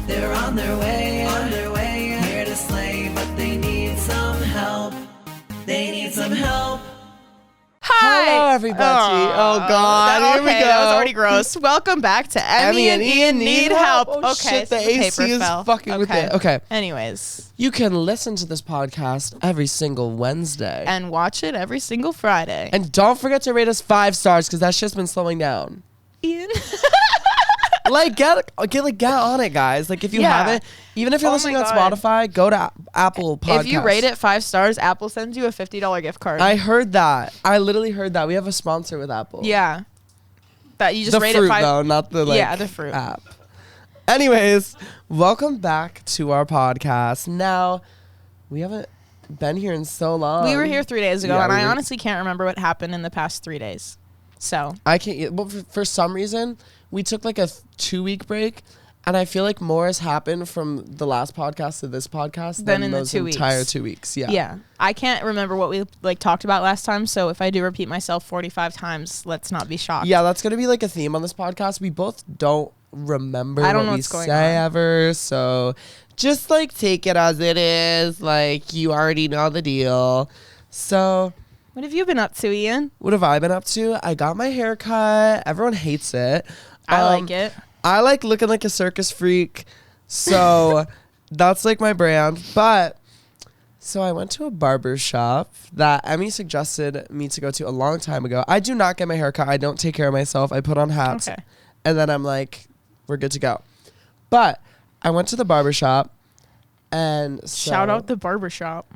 They're on their way, here to slay, but they need some help. They need some help. Hi. Hello, everybody. Oh, God. Here we go. That was already gross. Welcome back to Emmy and Ian Need Help. Oh, Okay, shit, the so AC paper is fell. fucking with it. Okay. Anyways. You can listen to this podcast every single Wednesday. And watch it every single Friday. And don't forget to rate us 5 stars because that shit's been slowing down. Ian. Like, get on it, guys. Like, if you haven't, even if you're listening on Spotify, go to Apple Podcasts. If you rate it 5 stars, Apple sends you a $50 gift card. I heard that. I literally heard that. We have a sponsor with Apple. Yeah. That you just the rate fruit, it 5. though, not the the fruit app. Anyways, welcome back to our podcast. Now, we haven't been here in so long. We were here 3 days ago, Yeah, and I honestly can't remember what happened in the past 3 days. So I can't. But for some reason, we took like a 2-week break, and I feel like more has happened from the last podcast to this podcast than in those entire 2 weeks. Yeah. Yeah. I can't remember what we talked about last time, so if I do repeat myself 45 times, let's not be shocked. Yeah, that's gonna be like a theme on this podcast. We both don't remember I don't know what we what's going say on. ever, so just like take it as it is. Like, you already know the deal. So What have you been up to, Ian? what have I been up to? I got my hair cut. Everyone hates it. I like it. I like looking like a circus freak. So that's like my brand. But so I went to a barber shop that Emmy suggested me to go to a long time ago. I do not get my hair cut. I don't take care of myself. I put on hats. Okay. And then I'm like, we're good to go. But I went to the barber shop and so Shout out the barbershop.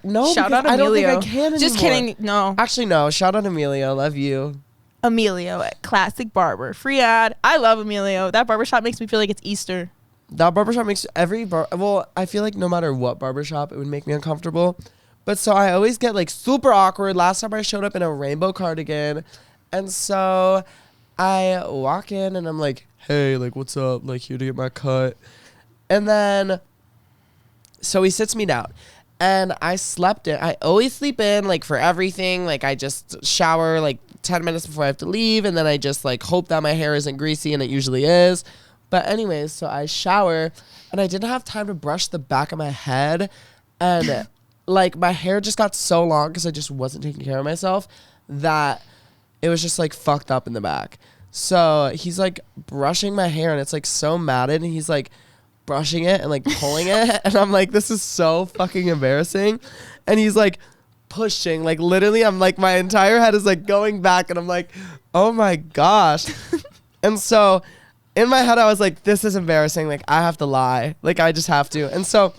no, Shout because out I don't think Emilio. I can Just anymore. kidding. No. Actually, no. Shout out Emilio. Love you. Emilio at Classic Barber. Free ad. I love Emilio. That barbershop makes me feel like it's Easter. That barbershop makes well, I feel like no matter what barbershop, it would make me uncomfortable. But so I always get like super awkward. Last time I showed up in a rainbow cardigan. And so I walk in and I'm like, hey, like, what's up? Like, here to get my cut. And then, so he sits me down. And I slept in. I always sleep in, like, for everything. Like, I just shower, like, 10 minutes before I have to leave. And then I just, like, hope that my hair isn't greasy, and it usually is. But anyways, so I shower. And I didn't have time to brush the back of my head. And, like, my hair just got so long because I just wasn't taking care of myself that it was just, like, fucked up in the back. So he's, like, brushing my hair, and it's, like, so matted. And he's, like, brushing it and like pulling it, and I'm like, this is so fucking embarrassing. And he's like pushing, like literally I'm like, my entire head is like going back, and I'm like, oh my gosh. And so in my head I was like, this is embarrassing, like I have to lie, like I just have to. And so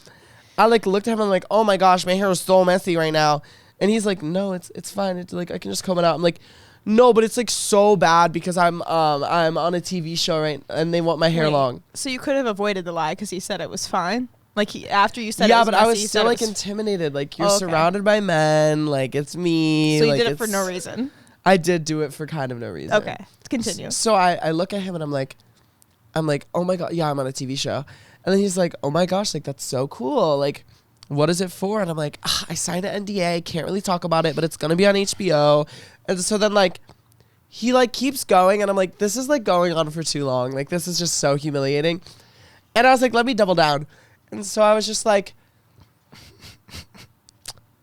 I like looked at him and I'm like, oh my gosh, my hair is so messy right now. And he's like, no, it's fine, it's like I can just comb it out. I'm like, no, but it's like so bad because I'm on a TV show, right, and they want my hair long. So you could have avoided the lie because he said it was fine. Like after you said it yeah, was but messy, I was still like intimidated. Like, you're surrounded by men. Like, it's me. So you like, did it for no reason. I did do it for kind of no reason. Okay, continue. So I look at him and I'm like, oh my god, yeah, I'm on a TV show. And then he's like, oh my gosh, like that's so cool. Like, what is it for? And I'm like, I signed an NDA, can't really talk about it, but it's gonna be on HBO. And so then like he like keeps going, and I'm like, this is like going on for too long. Like, this is just so humiliating. And I was like, let me double down. And so I was just like,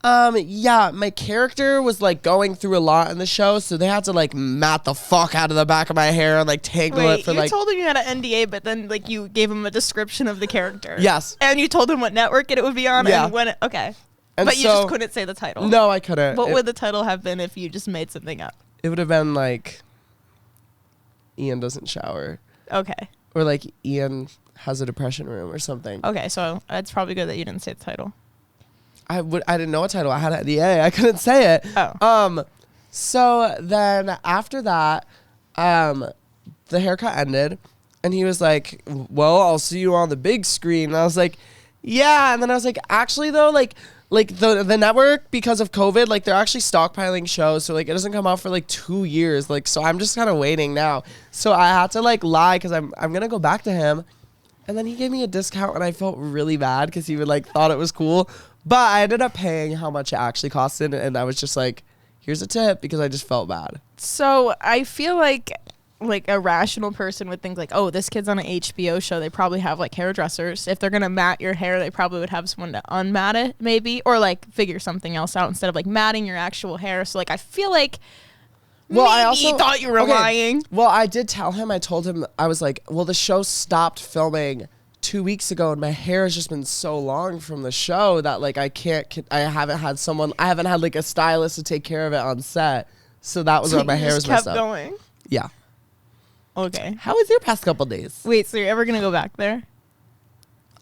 yeah, my character was like going through a lot in the show, so they had to like mat the fuck out of the back of my hair and like tangle it for you like. told him you had an NDA, but then like you gave him a description of the character. Yes. And you told him what network it would be on, Yeah. and when okay. And but you so- just couldn't say the title. No, I couldn't. What would the title have been if you just made something up? It would have been like Ian doesn't shower, Okay. or like Ian has a depression room or something. Okay, so it's probably good that you didn't say the title. I didn't know a title. I had an NDA. I couldn't say it. Oh. So then after that, the haircut ended, and he was like, well, I'll see you on the big screen. And I was like, yeah. And then I was like, actually though, like the network, because of COVID, like they're actually stockpiling shows, so like it doesn't come out for like 2 years. Like, so I'm just kind of waiting now. So I had to like lie because I'm gonna go back to him. And then he gave me a discount, and I felt really bad because he would like thought it was cool. But I ended up paying how much it actually costed, and I was just like, here's a tip, because I just felt bad. So I feel like like a rational person would think like, oh, this kid's on an HBO show. They probably have like hairdressers. If they're going to mat your hair, they probably would have someone to unmat it maybe, or like figure something else out instead of like matting your actual hair. So like, I feel like I maybe he thought you were lying. Well, I did tell him, I told him, I was like, well, the show stopped filming 2 weeks ago and my hair has just been so long from the show that like I haven't had like a stylist to take care of it on set. So that was why my hair was messed up. Kept going. Yeah. Okay. How was your past couple days? Wait, so you're ever going to go back there?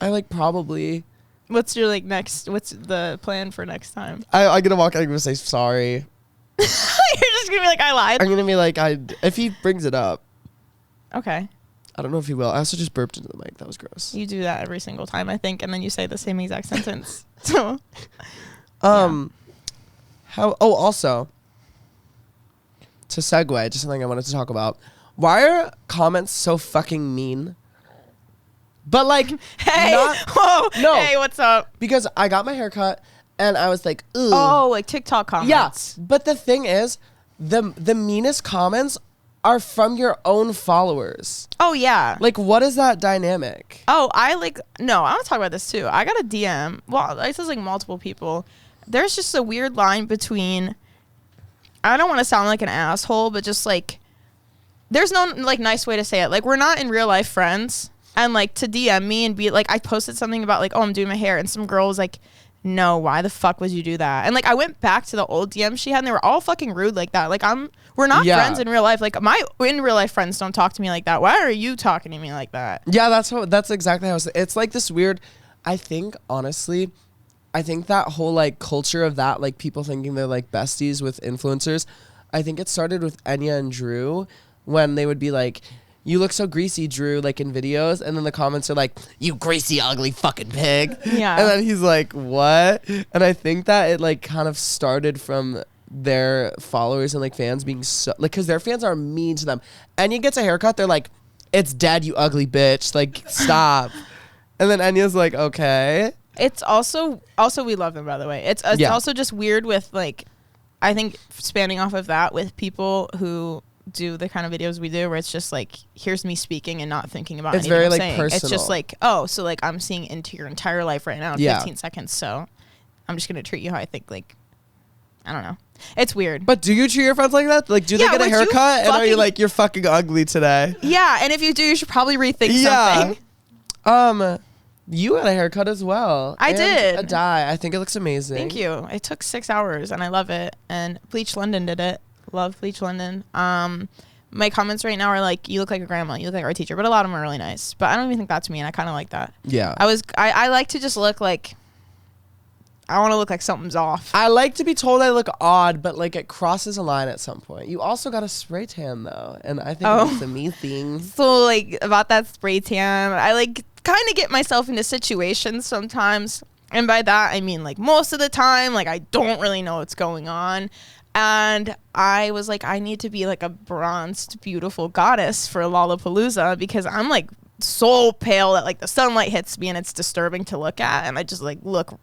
I like probably. What's your like next, what's the plan for next time? I'm going to walk out and say sorry. You're just going to be like, I lied. I'm going to be like, if he brings it up. Okay. I don't know if he will. I also just burped into the mic. That was gross. You do that every single time, I think, and then you say the same exact sentence. So, also, to segue to something I wanted to talk about. Why are comments so fucking mean? But like, hey, hey, what's up? Because I got my hair cut and I was like, ooh. Oh, like TikTok comments. Yeah, but the thing is, the meanest comments are from your own followers. Oh, yeah. Like, what is that dynamic? Oh, I want to talk about this too. I got a DM. Well, this is like multiple people. There's just a weird line between, I don't want to sound like an asshole, but just like, there's no like nice way to say it. Like, we're not in real life friends. And like to DM me and be like, I posted something about like, oh, I'm doing my hair. And some girl was like, no, why the fuck would you do that? And like, I went back to the old DM she had and they were all fucking rude like that. Like, we're not friends in real life. Like, my in real life friends don't talk to me like that. Why are you talking to me like that? Yeah, that's exactly how it's like this weird, I think, honestly, that whole like culture of that, like people thinking they're like besties with influencers, I think it started with Enya and Drew when they would be like, you look so greasy, Drew, like in videos. And then the comments are like, you greasy, ugly fucking pig. Yeah. And then he's like, what? And I think that it like kind of started from their followers and like fans being so like, because their fans are mean to them. Enya gets a haircut, they're like, it's dead, you ugly bitch. Like, stop. And then Enya's like, okay. It's also we love them, by the way. It's also just weird with like, I think spanning off of that with people who do the kind of videos we do where it's just like, here's me speaking and not thinking about anything I'm saying. Personal. It's just like, oh, so like I'm seeing into your entire life right now in 15 seconds. So I'm just going to treat you how I think. Like, I don't know. It's weird. But do you treat your friends like that? Like, do they get a haircut and are you like, you're fucking ugly today? Yeah. And if you do, you should probably rethink something. You had a haircut as well. I did. A dye. I think it looks amazing. Thank you. It took 6 hours and I love it. And Bleach London did it. Love Bleach London. My comments right now are like, you look like a grandma, you look like our teacher, but a lot of them are really nice. But I don't even think that's me, and I kind of like that. Yeah. I like to just look like, I want to look like something's off. I like to be told I look odd, but like it crosses a line at some point. You also got a spray tan though, and I think it's a me thing. So like about that spray tan, I like kind of get myself into situations sometimes, and by that I mean like most of the time, like I don't really know what's going on. And I was like, I need to be like a bronzed, beautiful goddess for Lollapalooza because I'm like so pale that like the sunlight hits me and it's disturbing to look at. And I just like look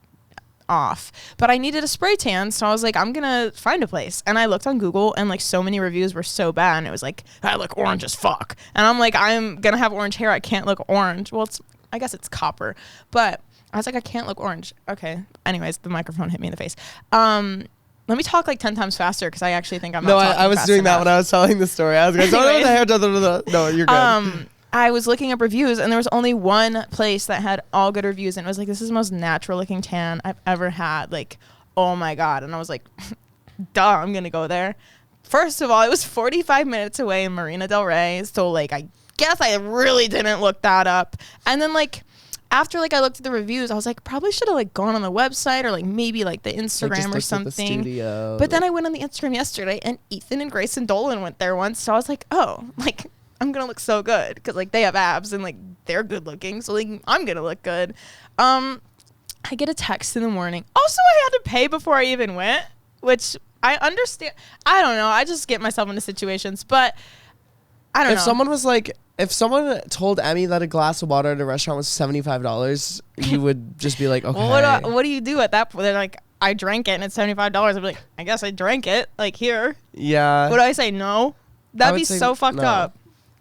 off. But I needed a spray tan. So I was like, I'm going to find a place. And I looked on Google and like so many reviews were so bad. And it was like, I look orange as fuck. And I'm like, I'm going to have orange hair. I can't look orange. Well, I guess it's copper. But I was like, I can't look orange. Okay. Anyways, the microphone hit me in the face. Let me talk like 10 times faster because I actually think I'm not talking I was fast doing enough. that when I was telling the story. I was going, no, you're good. I was looking up reviews and there was only one place that had all good reviews and it was like, this is the most natural looking tan I've ever had. Like, oh my God. And I was like, duh, I'm going to go there. First of all, it was 45 minutes away in Marina Del Rey. So like, I guess I really didn't look that up. And then like, after like I looked at the reviews, I was like, probably should have like gone on the website or like maybe like the Instagram or something. But then I went on the Instagram yesterday and Ethan and Grayson Dolan went there once. So I was like, oh, like I'm going to look so good because like they have abs and like they're good looking. So like I'm going to look good. I get a text in the morning. Also, I had to pay before I even went, which I understand. I don't know. I just get myself into situations, but I don't know. If someone told Emmy that a glass of water at a restaurant was $75, you would just be like, okay. Well, what do you do at that point? They're like, I drank it and it's $75. I'd be like, I guess I drank it. Like, here. Yeah. What do I say? No? That'd be so fucked up.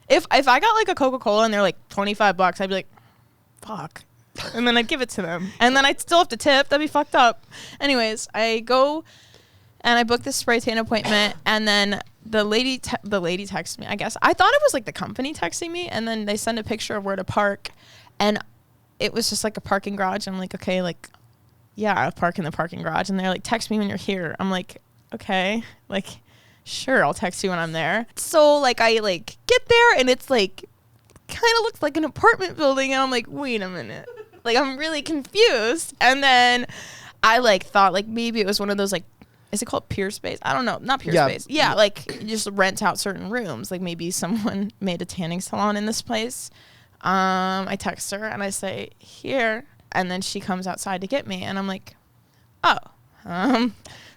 If I got like a Coca-Cola and they're like $25, I'd be like, fuck. And then I'd give it to them. And then I'd still have to tip. That'd be fucked up. Anyways, I go and I book this spray tan appointment, and then the lady texts me, I guess. I thought it was like the company texting me, and then they send a picture of where to park, and it was just like a parking garage. I'm like, okay, like, yeah, I'll park in the parking garage. And they're like, text me when you're here. I'm like, okay, like, sure, I'll text you when I'm there. So like I like get there, and it's like kind of looks like an apartment building, and I'm like, wait a minute, like I'm really confused. And then I like thought like maybe it was one of those like, is it called peer space? I don't know, not peer space. Yeah, like you just rent out certain rooms. Like maybe someone made a tanning salon in this place. I text her and I say here, and then she comes outside to get me, and I'm like, oh,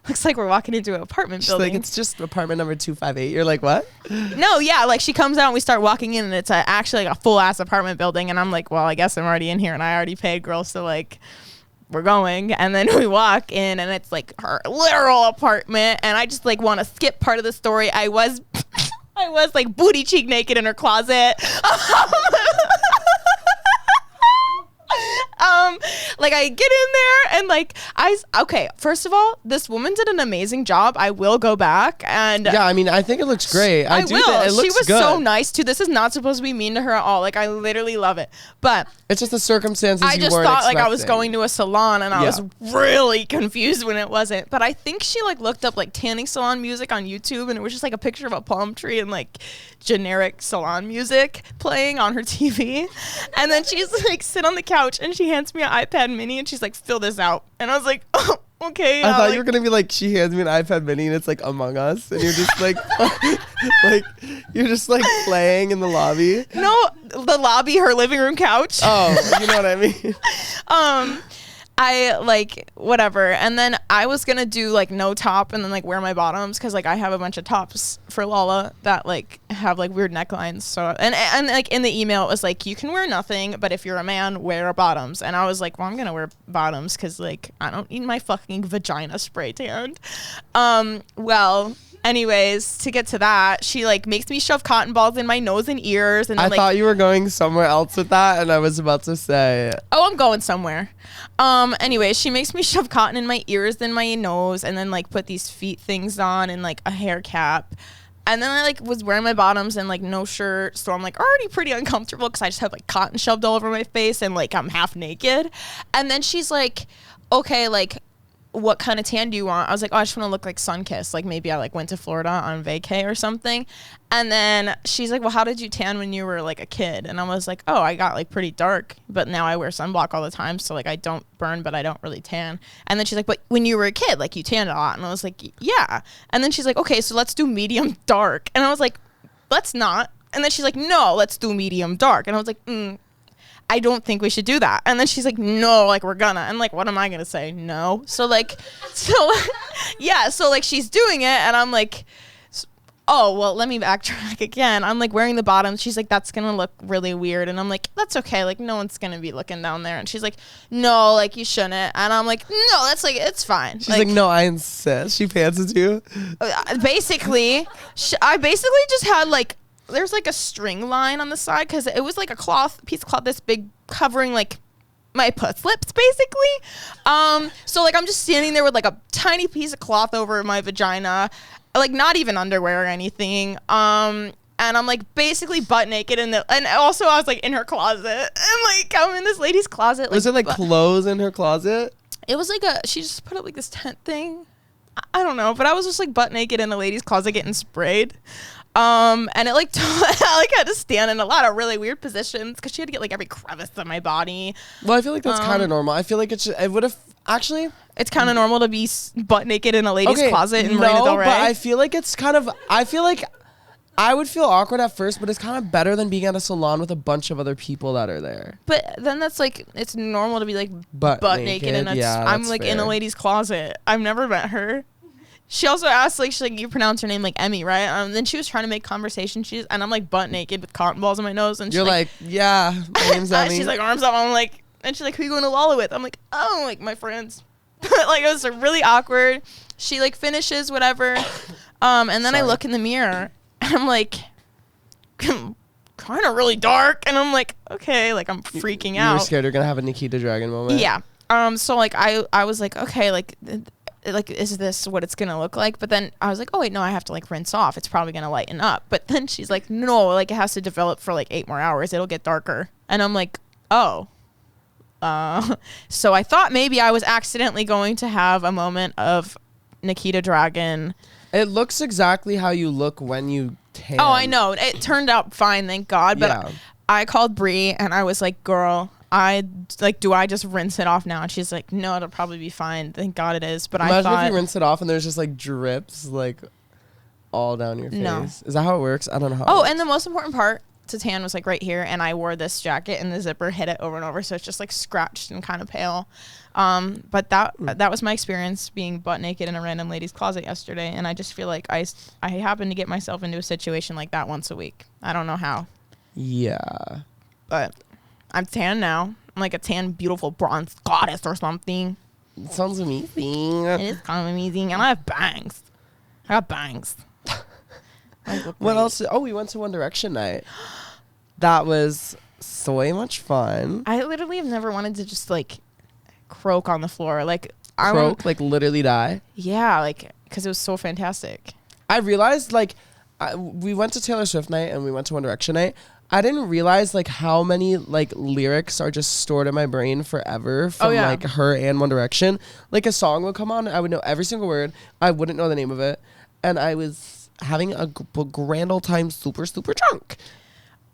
looks like we're walking into an apartment building. Like, it's just apartment number 258. You're like, what? No, yeah, like she comes out and we start walking in, and it's actually like a full ass apartment building, and I'm like, well, I guess I'm already in here, and I already paid, girl, so like we're going. And then we walk in, and it's like her literal apartment, and I just like want to skip part of the story. I was like booty cheek naked in her closet. Like I get in there, and like okay, first of all, this woman did an amazing job. I will go back, and yeah, I mean, I think it looks great. I will. It looks she was good. so nice too. This is not supposed to be mean to her at all. Like I literally love it, but it's just the circumstances. I just thought like I was going to a salon, and I was really confused when it wasn't. But I think she like looked up like tanning salon music on YouTube, and it was just like a picture of a palm tree and like generic salon music playing on her TV. And then she's like sit on the couch, and she hands me an iPad mini, and she's like, fill this out. And I was like, oh, okay. I thought like, you were gonna be like, she hands me an iPad mini, and it's like Among Us, and you're just like like you're just like playing in the lobby. No, the lobby, her living room couch. Oh, you know what I mean. I like whatever, and then I was gonna do like no top and then like wear my bottoms, because like I have a bunch of tops for Lala that like have like weird necklines. So and like in the email it was like, you can wear nothing, but if you're a man, wear bottoms. And I was like, well, I'm gonna wear bottoms because like I don't need my fucking vagina spray tanned. Well, anyways, to get to that, she like makes me shove cotton balls in my nose and ears, and then, I thought you were going somewhere else with that, and I was about to say, oh, I'm going somewhere. Anyway, she makes me shove cotton in my ears and my nose, and then like put these feet things on and like a hair cap. And then I like was wearing my bottoms and like no shirt, so I'm like already pretty uncomfortable because I just have like cotton shoved all over my face, and like I'm half naked. And then she's like, okay, like what kind of tan do you want? I was like, oh, I just want to look like sun-kissed. Like maybe I like went to Florida on vacay or something. And then she's like, well, how did you tan when you were like a kid? And I was like, oh, I got like pretty dark, but now I wear sunblock all the time. So like I don't burn, but I don't really tan. And then she's like, but when you were a kid, like you tanned a lot. And I was like, yeah. And then she's like, okay, so let's do medium dark. And I was like, let's not. And then she's like, no, let's do medium dark. And I was like, I don't think we should do that. And then she's like, no, like we're gonna. And like, what am I gonna say? No. So like, yeah, so like she's doing it, and I'm like, oh, well, let me backtrack again. I'm like wearing the bottoms. She's like, that's gonna look really weird. And I'm like, that's okay, like no one's gonna be looking down there. And she's like, no, like you shouldn't. And I'm like, no, that's like, it's fine. She's like, no, I insist. She pantses you. Basically, I basically just had like, there's like a string line on the side, because it was like a piece of cloth this big, covering like my puss lips basically. So like I'm just standing there with like a tiny piece of cloth over my vagina, like not even underwear or anything. And I'm like basically butt naked and also I was like in her closet, and like I'm in this lady's closet. Like, was it like clothes in her closet? It was like she just put up like this tent thing. I don't know, but I was just like butt naked in a lady's closet getting sprayed. And it like I like had to stand in a lot of really weird positions because she had to get like every crevice of my body. Well, I feel like that's kind of normal. I feel like it would have actually. It's kind of normal to be butt naked in a lady's closet in Marina Del Rey. But I feel like it's kind of. I feel like I would feel awkward at first, but it's kind of better than being at a salon with a bunch of other people that are there. But then that's like, it's normal to be like butt naked in I'm like fair. In a lady's closet. I've never met her. She also asked, like, she's like, you pronounce her name like Emmy, right? Then she was trying to make conversation. And I'm like butt naked with cotton balls in my nose. And you're like, yeah, my name's Emmy. She's like, arms up. I'm like, and she's like, who you going to Lala with? I'm like, oh, like my friends. Like it was really awkward. She like finishes whatever. And then I look in the mirror and I'm like, kind of really dark. And I'm like, okay, like I'm freaking You out. were scared you're gonna have a Nikita Dragon moment. Yeah. So like I was like, okay, like is this what it's gonna look like? But then I was like, oh wait, no, I have to like rinse off. It's probably gonna lighten up. But then she's like, no, like it has to develop for like 8 more hours. It'll get darker. And I'm like, oh. So I thought maybe I was accidentally going to have a moment of Nikita Dragon. It looks exactly how you look when you tan. Oh, I know. It turned out fine, thank God. But Yeah. I called Bree and I was like, girl, do I just rinse it off now? And she's like, no, it'll probably be fine. Thank God it is. But Imagine I thought, if you rinse it off and there's just like drips like all down your face. No. Is that how it works? I don't know how. oh, it and the most important part to tan was like right here, and I wore this jacket and the zipper hit it over and over, so it's just like scratched and kind of pale. But that was my experience being butt naked in a random lady's closet yesterday, and I just feel like I happen to get myself into a situation like that once a week. I don't know how, Yeah. but I'm tan now. I'm like a tan, beautiful bronze goddess or something. It sounds amazing. It is kind of amazing, and I have bangs. I got bangs. I look What great. else? Oh, we went to One Direction night. That was so much fun. I literally have never wanted to just like croak on the floor. Like Croak, like literally die. Yeah, like because it was so fantastic. I realized like we went to Taylor Swift night and we went to One Direction night. I didn't realize like how many like lyrics are just stored in my brain forever from yeah. like her and One Direction. Like a song would come on, I would know every single word. I wouldn't know the name of it, and I was having a grand old time, super drunk.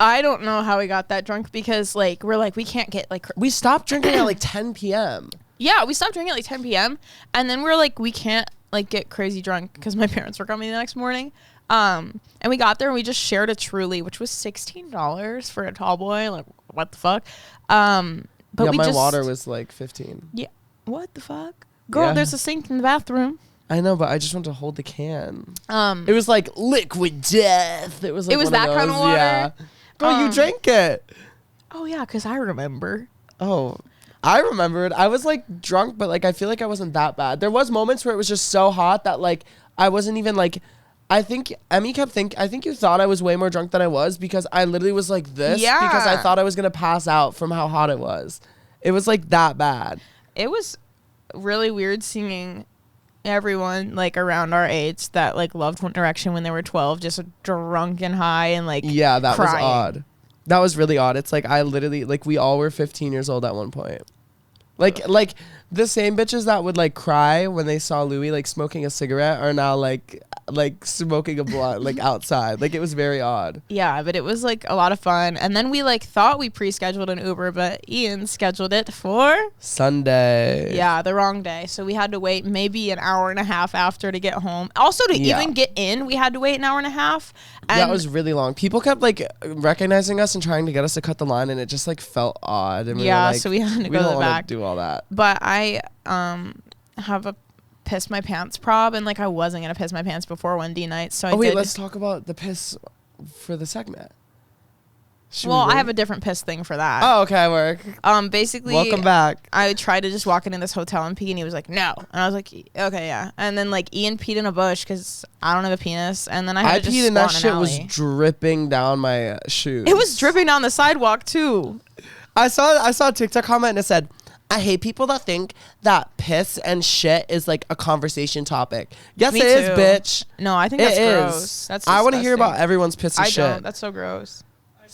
I don't know how we got that drunk because like we're like we can't get like We stopped drinking at like 10 p.m. yeah, we stopped drinking at like 10 p.m. and then we're like we can't like get crazy drunk because my parents were coming the next morning. And we got there and we just shared a Truly, which was $16 for a tall boy. Like what the fuck? But Yeah, we my just, water was like 15. yeah. What the fuck, girl? Yeah. There's a sink in the bathroom. I know, but I just want to hold the can. It It was like liquid death. It was like was one that kind of those, water? Yeah. Girl, you drank it. oh yeah, because I remember. Oh, I remembered. I was like drunk, but like I feel like I wasn't that bad. There was moments where it was just so hot that like I wasn't even like. I think Emmy kept I think you thought I was way more drunk than I was because I literally was like this because I Yeah. thought I was gonna pass out from how hot it was. It was like that bad. It was really weird seeing everyone like around our age that like loved One Direction when they were 12 just drunk and high and like Yeah, that was crying. odd. That was really odd. It's like I literally like we all were 15 years old at one point. Like the same bitches that would like cry when they saw Louis like smoking a cigarette are now like smoking a blunt like outside. Like it was very odd. Yeah, but it was like a lot of fun. And then we like thought we pre-scheduled an Uber, but Ian scheduled it for Sunday. the wrong day. So we had to wait maybe an hour and a half after to get home. Also to Yeah. even get in, we had to wait an hour and a half. And That was really long. People kept like recognizing us and trying to get us to cut the line, and it just like felt odd. And we Yeah, were, like, so we had to we go to don't the wanna back. do all that. But I have a piss my pants prob, and like I wasn't gonna piss my pants before 1D night, so I Oh wait, did. let's talk about the piss for the segment. Should Well, we I have a wait? different piss thing for that. Oh, okay, work. Basically, Welcome back. I tried to just walk into this hotel and pee, and he was like, "No," and I was like, "Okay, yeah." And then like Ian peed in a bush because I don't have a penis, and then I had I to just peed and that squat in an shit was alley. dripping down my shoes. It was dripping down the sidewalk too. I saw a TikTok comment and it said, "I hate people that think that piss and shit is like a conversation topic." Yes, Me it is, too. bitch. No, I think It that's is. gross. That's I want to hear disgusting. about everyone's piss and I shit. don't. That's so gross.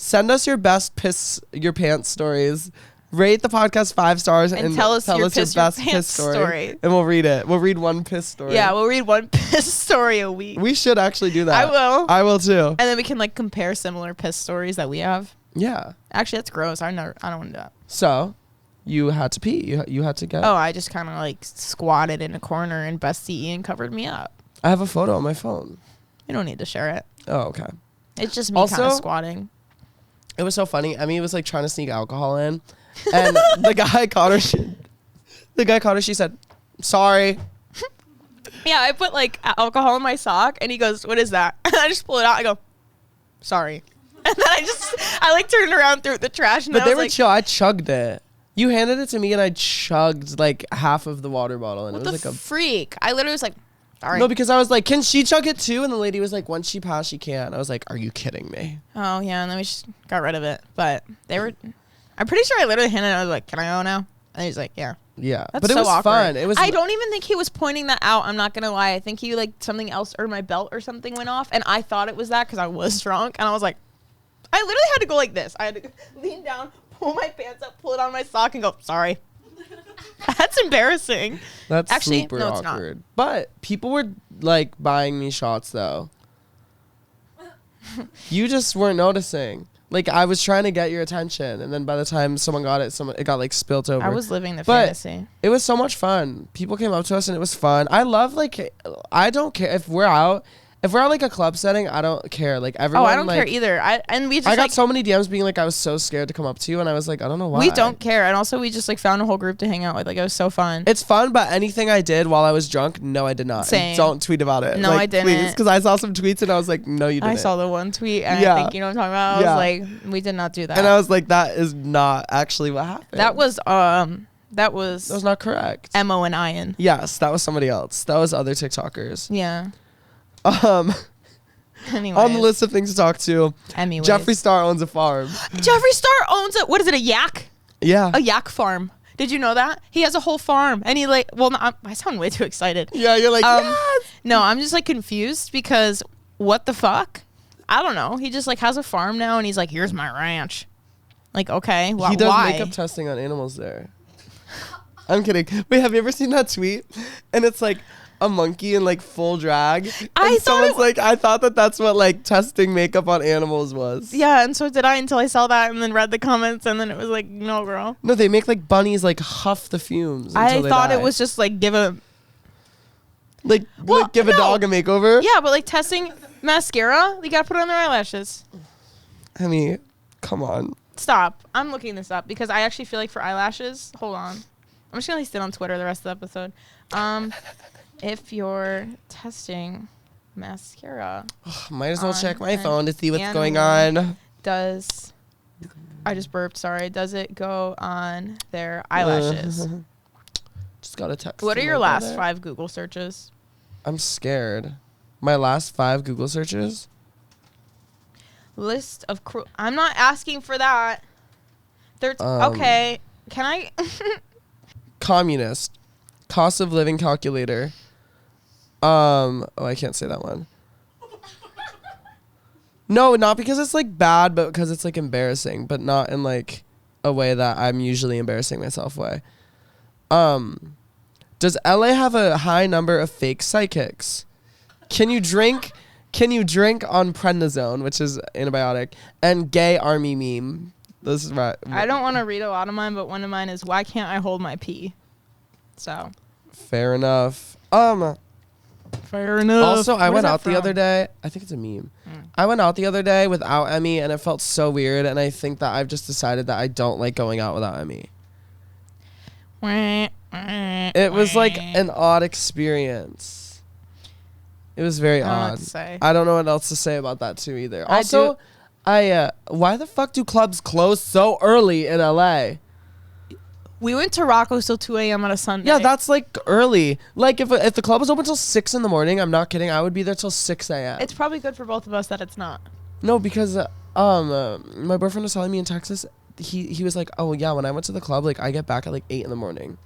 Send us your best piss your pants stories. Rate the podcast 5 stars And tell us your piss your best pants piss story. story. And we'll read it. We'll read one piss story. Yeah, we'll read one piss story a week, We should actually do that. I will. I will too. and then we can like compare similar piss stories that we have. Yeah. Actually, that's gross. I don't want to do that. So, you had to pee. You had to go. Oh, I just kind of like squatted in a corner and Bestie Ian covered me up. I have a photo on my phone. You don't need to share it. Oh, okay. It's just me Also- kind of squatting. It was so funny. Emmy was like trying to sneak alcohol in, and the guy caught her. She said, "Sorry." Yeah, I put like alcohol in my sock, and he goes, "What is that?" And I just pull it out. I go, "Sorry." And then I like turned around, threw it in the trash, and But I they was were like, chill. I chugged it. You handed it to me, and I chugged like half of the water bottle, and "What it the was like a. freak?" I literally was like, Sorry. No, because I was like, can she chug it too? And the lady was like, once she passed, she can. I was like, are you kidding me? Oh, yeah, and then we just got rid of it. But they were... I'm pretty sure I literally handed it. I was like, can I go now? And he's like, yeah. Yeah. That's but it so was awkward. fun. It was. I don't even think he was pointing that out. I'm not going to lie. I think he, like, something else, or my belt or something went off. And I thought it was that because I was drunk. And I was like... I literally had to go like this. I had to lean down, pull my pants up, pull it on my sock, and go, sorry. That's embarrassing. That's actually super no, it's awkward. not. But people were like buying me shots though. You just weren't noticing. Like I was trying to get your attention, and then by the time someone got it, it got like spilt over. I was living the But fantasy. it was so much fun. People came up to us and it was fun. I love like I don't care if we're out. If we're at like a club setting, I don't care. Like everyone. Oh, I don't like, care either. We got like, so many DMs being like, I was so scared to come up to you, and I was like, I don't know why. we don't care, and also we just like found a whole group to hang out with. Like it was so fun. It's fun, but anything I did while I was drunk, no, I did not. Same. And don't tweet about it. No, like, I didn't. Because I saw some tweets and I was like, no, you didn't. I saw the one tweet, and Yeah. I think you know what I'm talking about. I Yeah. was like, we did not do that. And I was like, that is not actually what happened. that was That was not correct. Emo and Ian. Yes, that was somebody else. That was other TikTokers. Yeah. Anyway. On the list of things to talk to, Emmy. Jeffree Star owns a farm. Jeffree Star owns what is it? A yak? Yeah. A yak farm. Did you know that? He has a whole farm, and he like. Well, no, I sound way too excited. Yeah, you're like, yes! No, I'm just like confused because what the fuck? I don't know. He just like has a farm now, and he's like, here's my ranch. Like, okay, He does why? makeup testing on animals there. I'm kidding. Wait, have you ever seen that tweet? And it's like a monkey in like full drag. And someone's like, I thought that's what like testing makeup on animals was. Yeah, and so did I until I saw that and then read the comments, and then it was like, no, girl. No, they make like bunnies like huff the fumes. I thought it was just like give a give a dog a makeover. Yeah, but like testing mascara, you gotta put it on their eyelashes. I mean, come on. Stop. I'm looking this up because I actually feel like for eyelashes, hold on. I'm just gonna list it on Twitter the rest of the episode. If you're testing mascara, Might as well check my an phone to see what's animal, going on. I just burped, sorry. Does it go on their eyelashes? Just got a text. What are from your my last brother. 5 Google searches? I'm scared. My last 5 Google searches? List of I'm not asking for that. Okay. Can I? Communist. Cost of living calculator. Oh, I can't say that one. No, not because it's like bad, but because it's like embarrassing, but not in like a way that I'm usually embarrassing myself way. Does LA have a high number of fake psychics? Can you drink on prednisone, which is antibiotic, and gay army meme? This is right. I don't want to read a lot of mine, but one of mine is why can't I hold my pee? So. Fair enough. Fair enough. Also, I What went is that out the other from? day. I think it's a meme. I went out the other day without Emmy, and it felt so weird. And I think that I've just decided that I don't like going out without Emmy. It was like an odd experience. It was very I don't know odd. what to say. I don't know what else to say about that too either. I Also, why the fuck do clubs close so early in LA? We went to Rocco's till 2 a.m. on a Sunday. Yeah, that's like early. Like if the club was open till 6 in the morning, I'm not kidding, I would be there till 6 a.m. It's probably good for both of us that it's not. No, because my boyfriend was telling me in Texas, he was like, oh yeah, when I went to the club, like I get back at like 8 in the morning.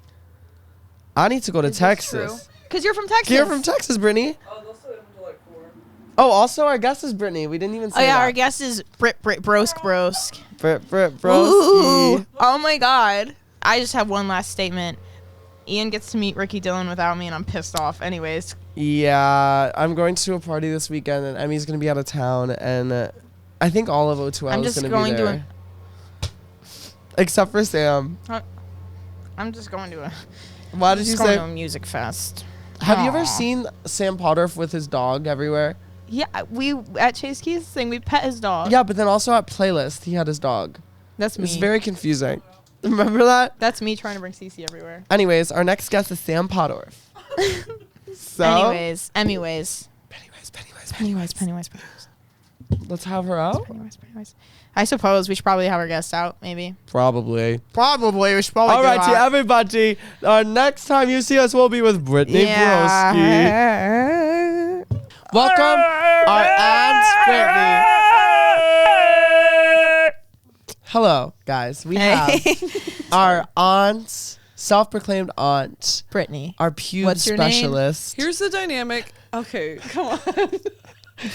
I need to go to Texas. Because you're from Texas. You're from Texas, Brittany. Oh, they'll stay open until like 4. Oh, also our guest is Brittany. We didn't even say Oh yeah, that. our guest is Britt Brosk. Britt Ooh. Broski. Oh my god. I just have one last statement. Ian gets to meet Ricky Dillon without me, and I'm pissed off. Anyways. Yeah, I'm going to a party this weekend, and Emmy's gonna be out of town, and I think all of O2L I'm is just gonna going be there. Except for Sam. I'm just going to a. Why did you going say? to a music fest. Have you Aw. ever seen Sam Potter with his dog everywhere? Yeah, we at Chase Keys thing we pet his dog. Yeah, but then also at Playlist, he had his dog. That's me. It's very confusing. Remember that? That's me trying to bring Cece everywhere. Anyways, our next guest is Sam Podorf. So. Anyways. Pennywise. Pennywise. Let's have her out. Pennywise. I suppose we should probably have our guests out, maybe. Probably. Probably. We should probably All right, to everybody. Next time you see us, we'll be with Brittany Broski. Welcome, our Aunt Brittany. Hello, guys. We have our aunt, self-proclaimed aunt, Brittany. our pube What's your name? specialist. Here's the dynamic. Okay, come on.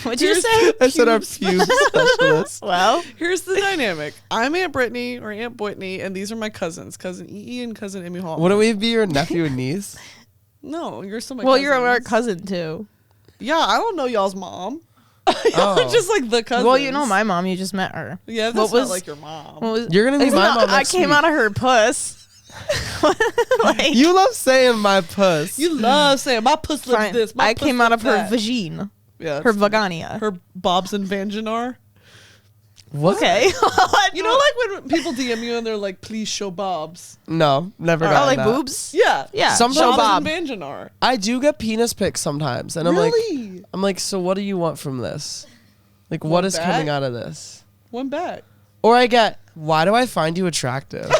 What'd you say? I said our pube specialist. Well, Here's the dynamic. I'm Aunt Brittany or Aunt Brittany, and these are my cousins, cousin E and cousin Emmy Hall. Wouldn't we be your nephew and niece? No, you're still my well, cousins. you're our cousin too. Yeah, I don't know y'all's mom. Y'all are just like the cousins. Well, you know my mom. You just met her. Yeah, that's What not was- like your mom. What was, You're gonna be it's my not- mom I next came week. out of her puss. Like, You love saying my puss. You love saying my puss lives fine. this. My I puss came out of lives her that. vagine. Yeah, Her that's funny. vagania. Her bobs and vanginar. What? Okay. You know, like when people DM you and they're like, "Please show bobs." No, never Oh, gotten like that. boobs? Yeah, Yeah. Sometimes- Show bobs Bob. and vanginar. I do get penis pics sometimes, and Really? I'm like, so what do you want from this? Like, what One is back? coming out of this? One back. Or I get, why do I find you attractive?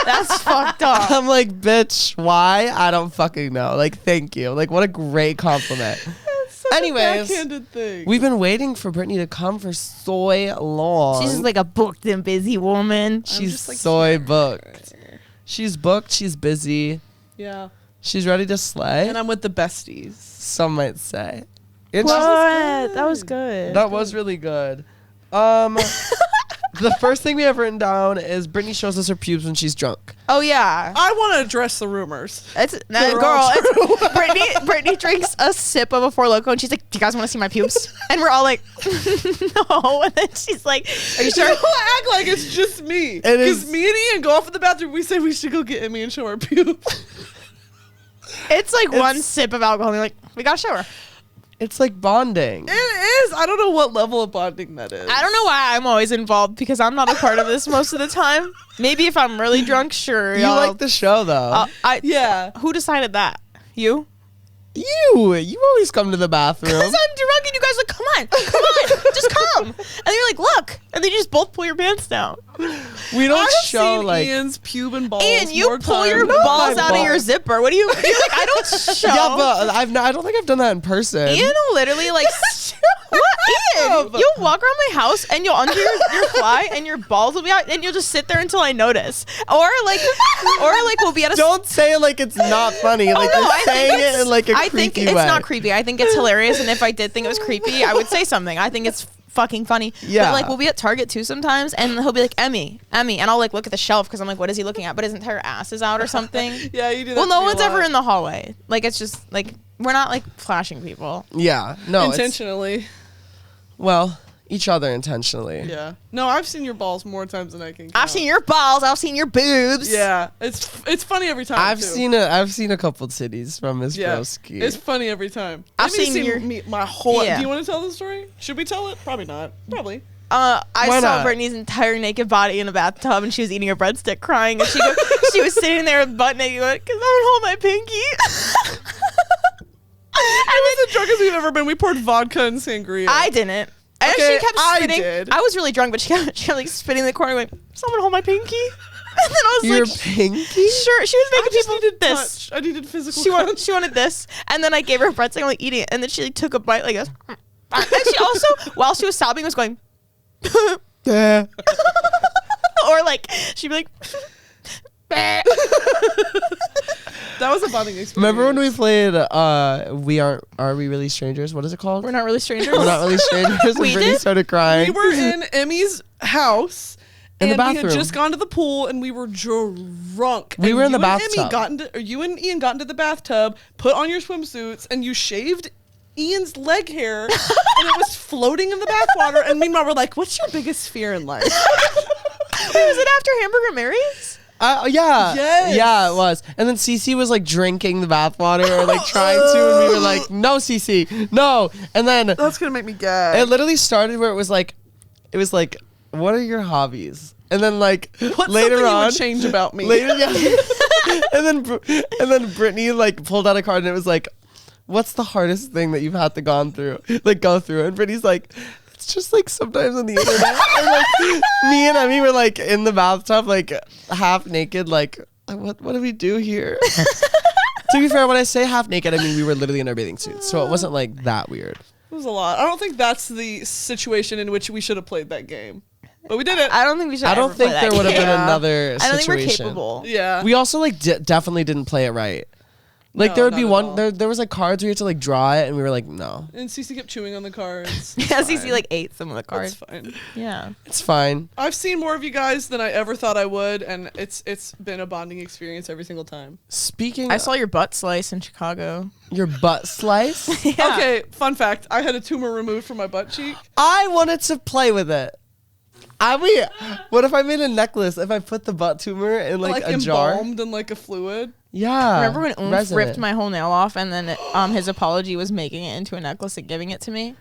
That's fucked up. I'm like, bitch, why? I don't fucking know. Like, thank you. Like, what a great compliment. Such a Anyways, backhanded thing. We've been waiting for Brittany to come for so long. She's just like a booked and busy woman. She's just, like, so here. booked. She's booked. She's busy. Yeah, She's ready to slay. and I'm with the besties. Some might say. What? That was good. That was really good. The first thing we have written down is Brittany shows us her pubes when she's drunk. Oh yeah. I want to address the rumors. It's They're girl. all It's, Brittany drinks a sip of a Four Loko and she's like, "Do you guys want to see my pubes?" And we're all like, "No." And then she's like, "Are you sure?" Don't act like it's just me. It Because is- me and Ian go off in the bathroom. We say we should go get Emmy and show our pubes. It's like one sip of alcohol. And we're like, "We gotta show her." It's like bonding. It is. I don't know what level of bonding that is. I don't know why I'm always involved because I'm not a part of this most of the time. Maybe if I'm really drunk, sure. You y'all- like the show though. Yeah. Who decided that? You? You always come to the bathroom. Because I'm drunk and you guys are like, come on, just come. And you're like, look. And then you just both pull your pants down. We don't I've show seen like Ian's pube and balls. And you more pull times your than balls my out of your balls. zipper. What do you? You're like, I don't show. Yeah, but I don't think I've done that in person. Ian will literally like, what? Ian, you'll walk around my house and you'll undo your fly and your balls will be out and you'll just sit there until I notice. Or like we'll be at a. Don't say it like it's not funny. Like no, you're I think saying it in like a I creepy think it's way. not creepy. I think it's hilarious. And if I did think it was creepy, I would say something. I think it's fucking funny. Yeah. But like we'll be at Target too sometimes, and he'll be like, Emmy, and I'll like look at the shelf because I'm like, what is he looking at? But his entire ass is out or something. Yeah, you do that. Well, to no me a one's ever lot. in the hallway. Like it's just like we're not like flashing people. Yeah, no, it's, intentionally. well, each other intentionally. Yeah. No, I've seen your balls more times than I can count. I've seen your balls. I've seen your boobs. Yeah, it's funny every time. I've too. seen a couple titties from Miss Yeah, Broski. it's funny every time. I've Emmy's seen your- my whole. Yeah. Do you want to tell the story? Should we tell it? Probably not. Probably. I Why saw not? Brittany's entire naked body in a bathtub, and she was eating a breadstick, crying, and she was sitting there butt naked, going, "Cause I would hold my pinky." It was the drunkest we've ever been. We poured vodka and sangria. I didn't. And Okay, she kept I spitting. did. I was really drunk, but she kept like spitting in the corner, going, "Someone hold my pinky." And then I was Your like, pinky? "Sure." She was I making just people needed this. touch. I needed physical. She wanted this, and then I gave her a breadstick, like eating it, and then she like took a bite like this. And she also, while she was sobbing, was going, Yeah. or like she'd be like. That was a bonding experience. Remember when we played Are We Really Strangers? What is it called? We're not really strangers. We're not really strangers. And We Brittany did? started crying. We were in Emmy's house. In the and we bathroom. had just gone to the pool and we were drunk. We And were in the you and Emmy bathtub. you and Ian got into the bathtub, put on your swimsuits, and you shaved Ian's leg hair, and it was floating in the bathwater. And meanwhile, we're like, "What's your biggest fear in life?" Wait, was it after Hamburger Mary's? Yeah. Yes. Yeah, it was. And then Cece was like drinking the bathwater or like trying to, and we were like, "No, Cece, no." And then That's gonna make me gag. it literally started where it was like, "What are your hobbies?" And then like What's later something you on, would change about me? later, yeah. and then Brittany like pulled out a card and it was like, "What's the hardest thing that you've had to go through?" And Brittany's like, It's just like sometimes on the internet, and like me and Emmy were like in the bathtub, like half naked, like what do we do here? To be fair, when I say half naked, I mean we were literally in our bathing suits, so it wasn't like that weird. It was a lot. I don't think that's the situation in which we should have played that game. But we did it. I don't think we should. I don't think there would have been another I don't think we're situation. capable. Yeah. We also like definitely didn't play it right. Like No, there would be not at one all. there was like cards where you had to like draw it, and we were like, no, And Cece kept chewing on the cards. Yeah, CC like ate some of the That's cards. fine. Yeah. it's fine. I've seen more of you guys than I ever thought I would, and it's been a bonding experience every single time. Speaking, I saw your butt slice in Chicago. your butt slice. Yeah. Okay, fun fact. I had a tumor removed from my butt cheek. I wanted to play with it. What if I made a necklace? If I put the butt tumor in like a jar? Embalmed in like a fluid. Yeah. Remember when Oomph resin ripped it. my whole nail off and then his apology was making it into a necklace and giving it to me?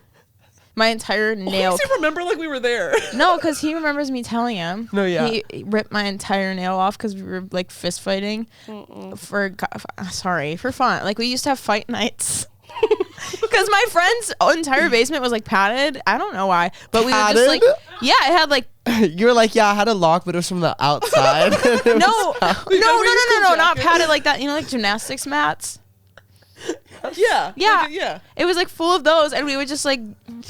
My entire Why nail. does he remember like we were there? No, because he remembers me telling him. No, yeah. He ripped my entire nail off because we were like fist fighting for fun. Like we used to have fight nights. Because my friend's entire basement was like padded. I don't know why, but we were just like, Padded? yeah, it had like You were like, yeah, I had a lock, but it was from the outside. no, gotta wear your school not jacket. padded like that. You know, like gymnastics mats. Yeah. Yeah. Like, yeah. It was like full of those, and we would just like,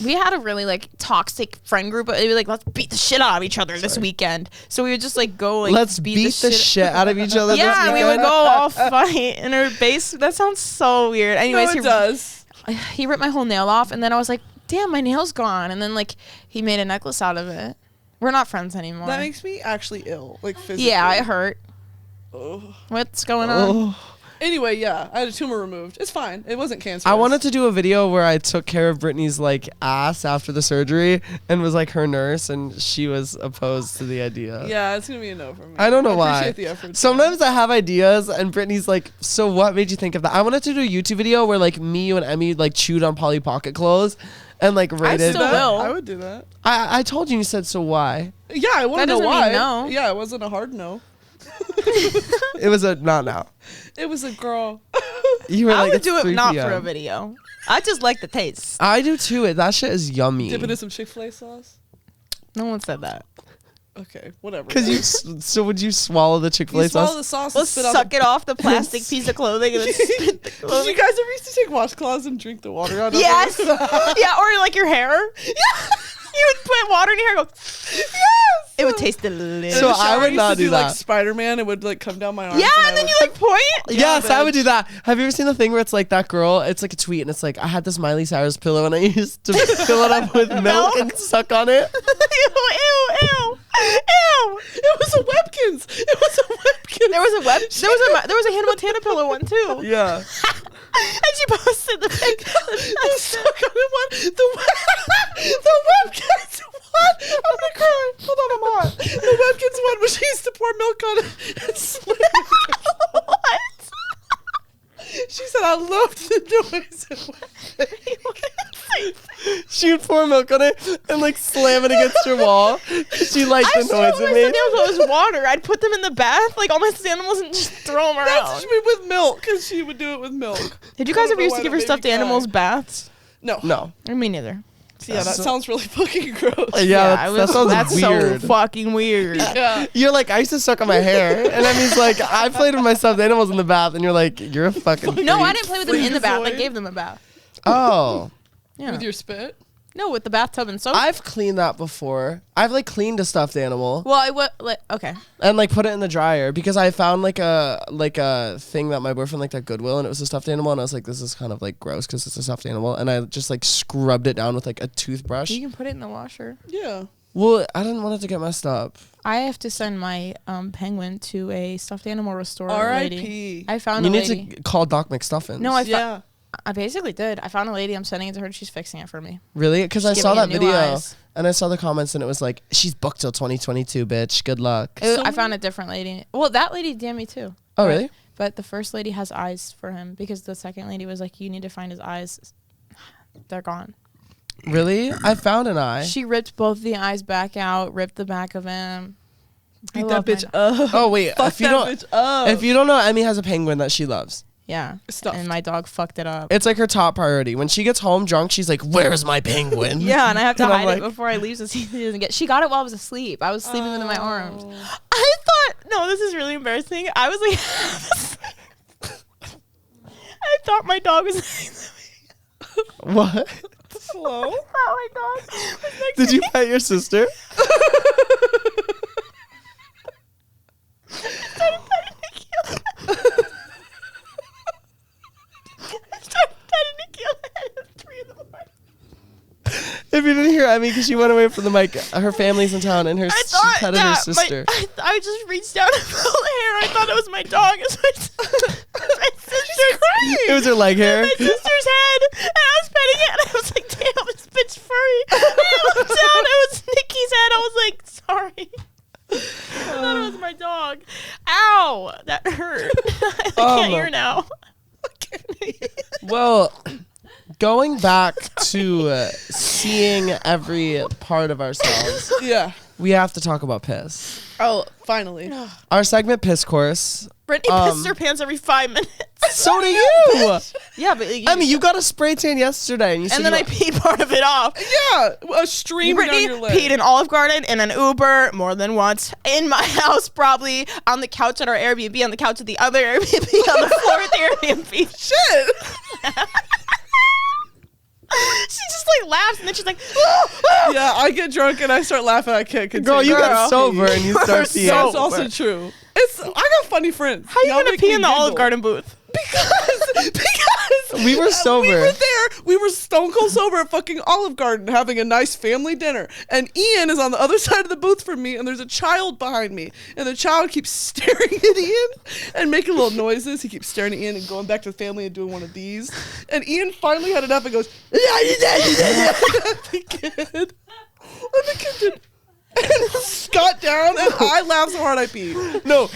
we had a really like toxic friend group. But it was like, let's beat the shit out of each other this weekend. So we would just like go like, Let's beat the shit out of each other. Yeah, this we would weekend. go all fight in our base. That sounds so weird. Anyways, No, it does. he ripped my whole nail off, and then I was like, damn, my nail's gone. And then like he made a necklace out of it. We're not friends anymore. That makes me actually ill, like physically. Yeah, it hurt. Ugh. What's going on? Oh. Anyway, yeah, I had a tumor removed. It's fine. It wasn't cancer. I wanted to do a video where I took care of Brittany's like ass after the surgery and was like her nurse, and she was opposed to the idea. Yeah, it's gonna be a no for me. I don't know why. Appreciate the effort. Sometimes I have ideas, and Brittany's like, "So what made you think of that?" I wanted to do a YouTube video where like me, you, and Emmy like chewed on Polly Pocket clothes and like rated. still will. I would do that. I told you, and you said, "So why?" Yeah, I want to That know doesn't why. mean no. Yeah, it wasn't a hard no. It was a not now. It was a girl. You were I like, would "It's do it 3 not p.m." for a video. I just like the taste. I do too. That shit is yummy. Dip it in some Chick-fil-A sauce. No one said that. Okay, whatever. Because you, so would you swallow the Chick-fil-A you swallow sauce? the sauce We'll and spit out suck the it off the plastic piece of clothing and then spit the Did clothing. you guys ever used to take washcloths and drink the water out of Yes. it? Yeah, or like your hair. Yeah. You would put water in your hair and go, Yes. it would taste delicious. So In the shower, I would used not to do like that. Spider-Man. It would like come down my arms. yeah, I and then would- you like point. Yes, I bitch. would do that. Have you ever seen the thing where it's like that girl? It's like a tweet, and it's like, I had this Miley Cyrus pillow, and I used to fill it up with milk and suck on it. Ew. It was a Webkins. It was a Webkins. There was a Hannah Montana pillow one too. Yeah. And she posted the pic. The suck on it one. The Webkins one. I'm gonna cry. Hold on, I'm hot. The Webkins one where she used to pour milk on it and slam it. What? She said, I loved the noise. She would pour milk on it and like slam it against your wall. She liked I the still noise put it my made. stuffed animals with water. I'd put them in the bath, like all my stuffed animals, and just throw them That's around. what she made with milk, because she would do it with milk. Did you guys I don't ever know used why to give that your made stuffed me cry. animals baths? No. No. Me neither. Yeah, that So- sounds really fucking gross. Yeah, that sounds that's weird. so fucking weird. Yeah. You're like, I used to suck on my hair. And Emmy's like, I played with my stuffed animals in the bath. And you're like, you're a fucking No, I freak. didn't play with them in the bath. I Freakazoid. gave them a bath. Oh. Yeah. With your spit? No, with the bathtub and soap. I've cleaned that before. I've like cleaned a stuffed animal. well, I would like okay. And like put it in the dryer because I found like a thing that my boyfriend liked at Goodwill, and it was a stuffed animal, and I was like, this is kind of like gross because it's a stuffed animal, and I just like scrubbed it down with like a toothbrush. You can put it in the washer. Yeah. Well, I didn't want it to get messed up. I have to send my penguin to a stuffed animal restorer lady. R.I.P. I found You a need lady. to call Doc McStuffins. No, Yeah. I basically did. I found a lady. I'm sending it to her. She's fixing it for me. Really? Because I She's saw that giving it new video eyes. and I saw the comments and it was like, she's booked till 2022, bitch. Good luck. I found a different lady. Well, that lady DM'd me too. Oh, really? But the first lady has eyes for him because the second lady was like, you need to find his eyes. They're gone. Really? I found an eye. She ripped both the eyes back out, ripped the back of him. I Beat love that bitch mine. up. Oh wait, Fuck if you that don't bitch up. if you don't know, Emmy has a penguin that she loves. Yeah. Stuffed. And my dog fucked it up. It's like her top priority. When she gets home drunk, she's like, "Where's my penguin?" Yeah, and I have to And I'm hide like- it before I leave so she doesn't get. She got it while I was asleep. I was sleeping within my arms. I thought, no, this is really embarrassing. I was like, I thought my dog was. What? Hello? I thought my dog was next Did to you me. pet your sister? Started petting Nikhil. I started petting Nikhil at 3 in the morning. If you didn't hear Emmy, because she went away from the mic, her family's in town, and I she thought petted her sister. I just reached down and felt hair. I thought it was my dog. It was my sister's. It was her leg hair. My sister's head, and I was petting it, and I was like, "Damn, this bitch furry." And I looked down, it was Nikki's head. I was like, "Sorry." I thought it was my dog. Ow, that hurt. I can't hear now. Well, going back to seeing every part of ourselves, Yeah. we have to talk about piss. Oh, finally. Our segment, Piss Course. Brittany pisses her pants every 5 minutes. So do you. Yeah, but Emmy, you got a spray tan yesterday, and you said and then you- I peed part of it off. Yeah, a stream down Brittany your leg. peed in Olive Garden, in an Uber, more than once, in my house, probably on the couch at our Airbnb, on the couch at the other Airbnb, on the floor at the Airbnb. Shit. She just like laughs and then she's like, "Ah, ah." Yeah, I get drunk and I start laughing. I can't continue. Girl, you Girl. got sober and you You start are peeing. so- That's also true. I got funny friends. How you Y'all gonna make pee me in the Olive giggle. Garden booth? Because We were sober. We were there. We were stone cold sober at fucking Olive Garden having a nice family dinner. And Ian is on the other side of the booth from me, and there's a child behind me. And the child keeps staring at Ian and making little noises. He keeps staring at Ian and going back to the family and doing one of these. And Ian finally had it up and goes, at the kid. And the kid did. And got down, and I laughed so hard I peed. No,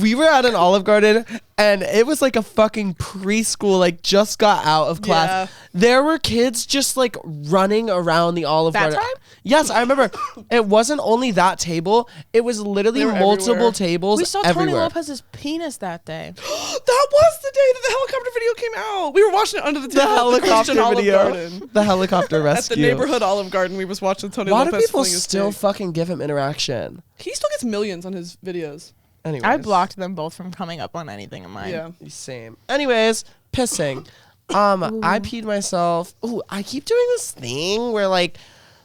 we were at an Olive Garden, and it was like a fucking preschool, like just got out of class. Yeah. There were kids just like running around the Olive That Garden. time? Yes, I remember. It wasn't only that table; it was literally They were multiple everywhere. tables We saw Tony everywhere. Lopez's penis that day. That was the day that the helicopter video came out. We were watching it under the The table at helicopter Christian Olive video, Garden. the helicopter At rescue. the neighborhood Olive Garden, we was watching Tony Why Lopez do people fling his still thing. fucking give him interaction? He still gets millions on his videos. Anyways, I blocked them both from coming up on anything of mine. Yeah. Same. Anyways, pissing. I peed myself. Ooh, I keep doing this thing where like,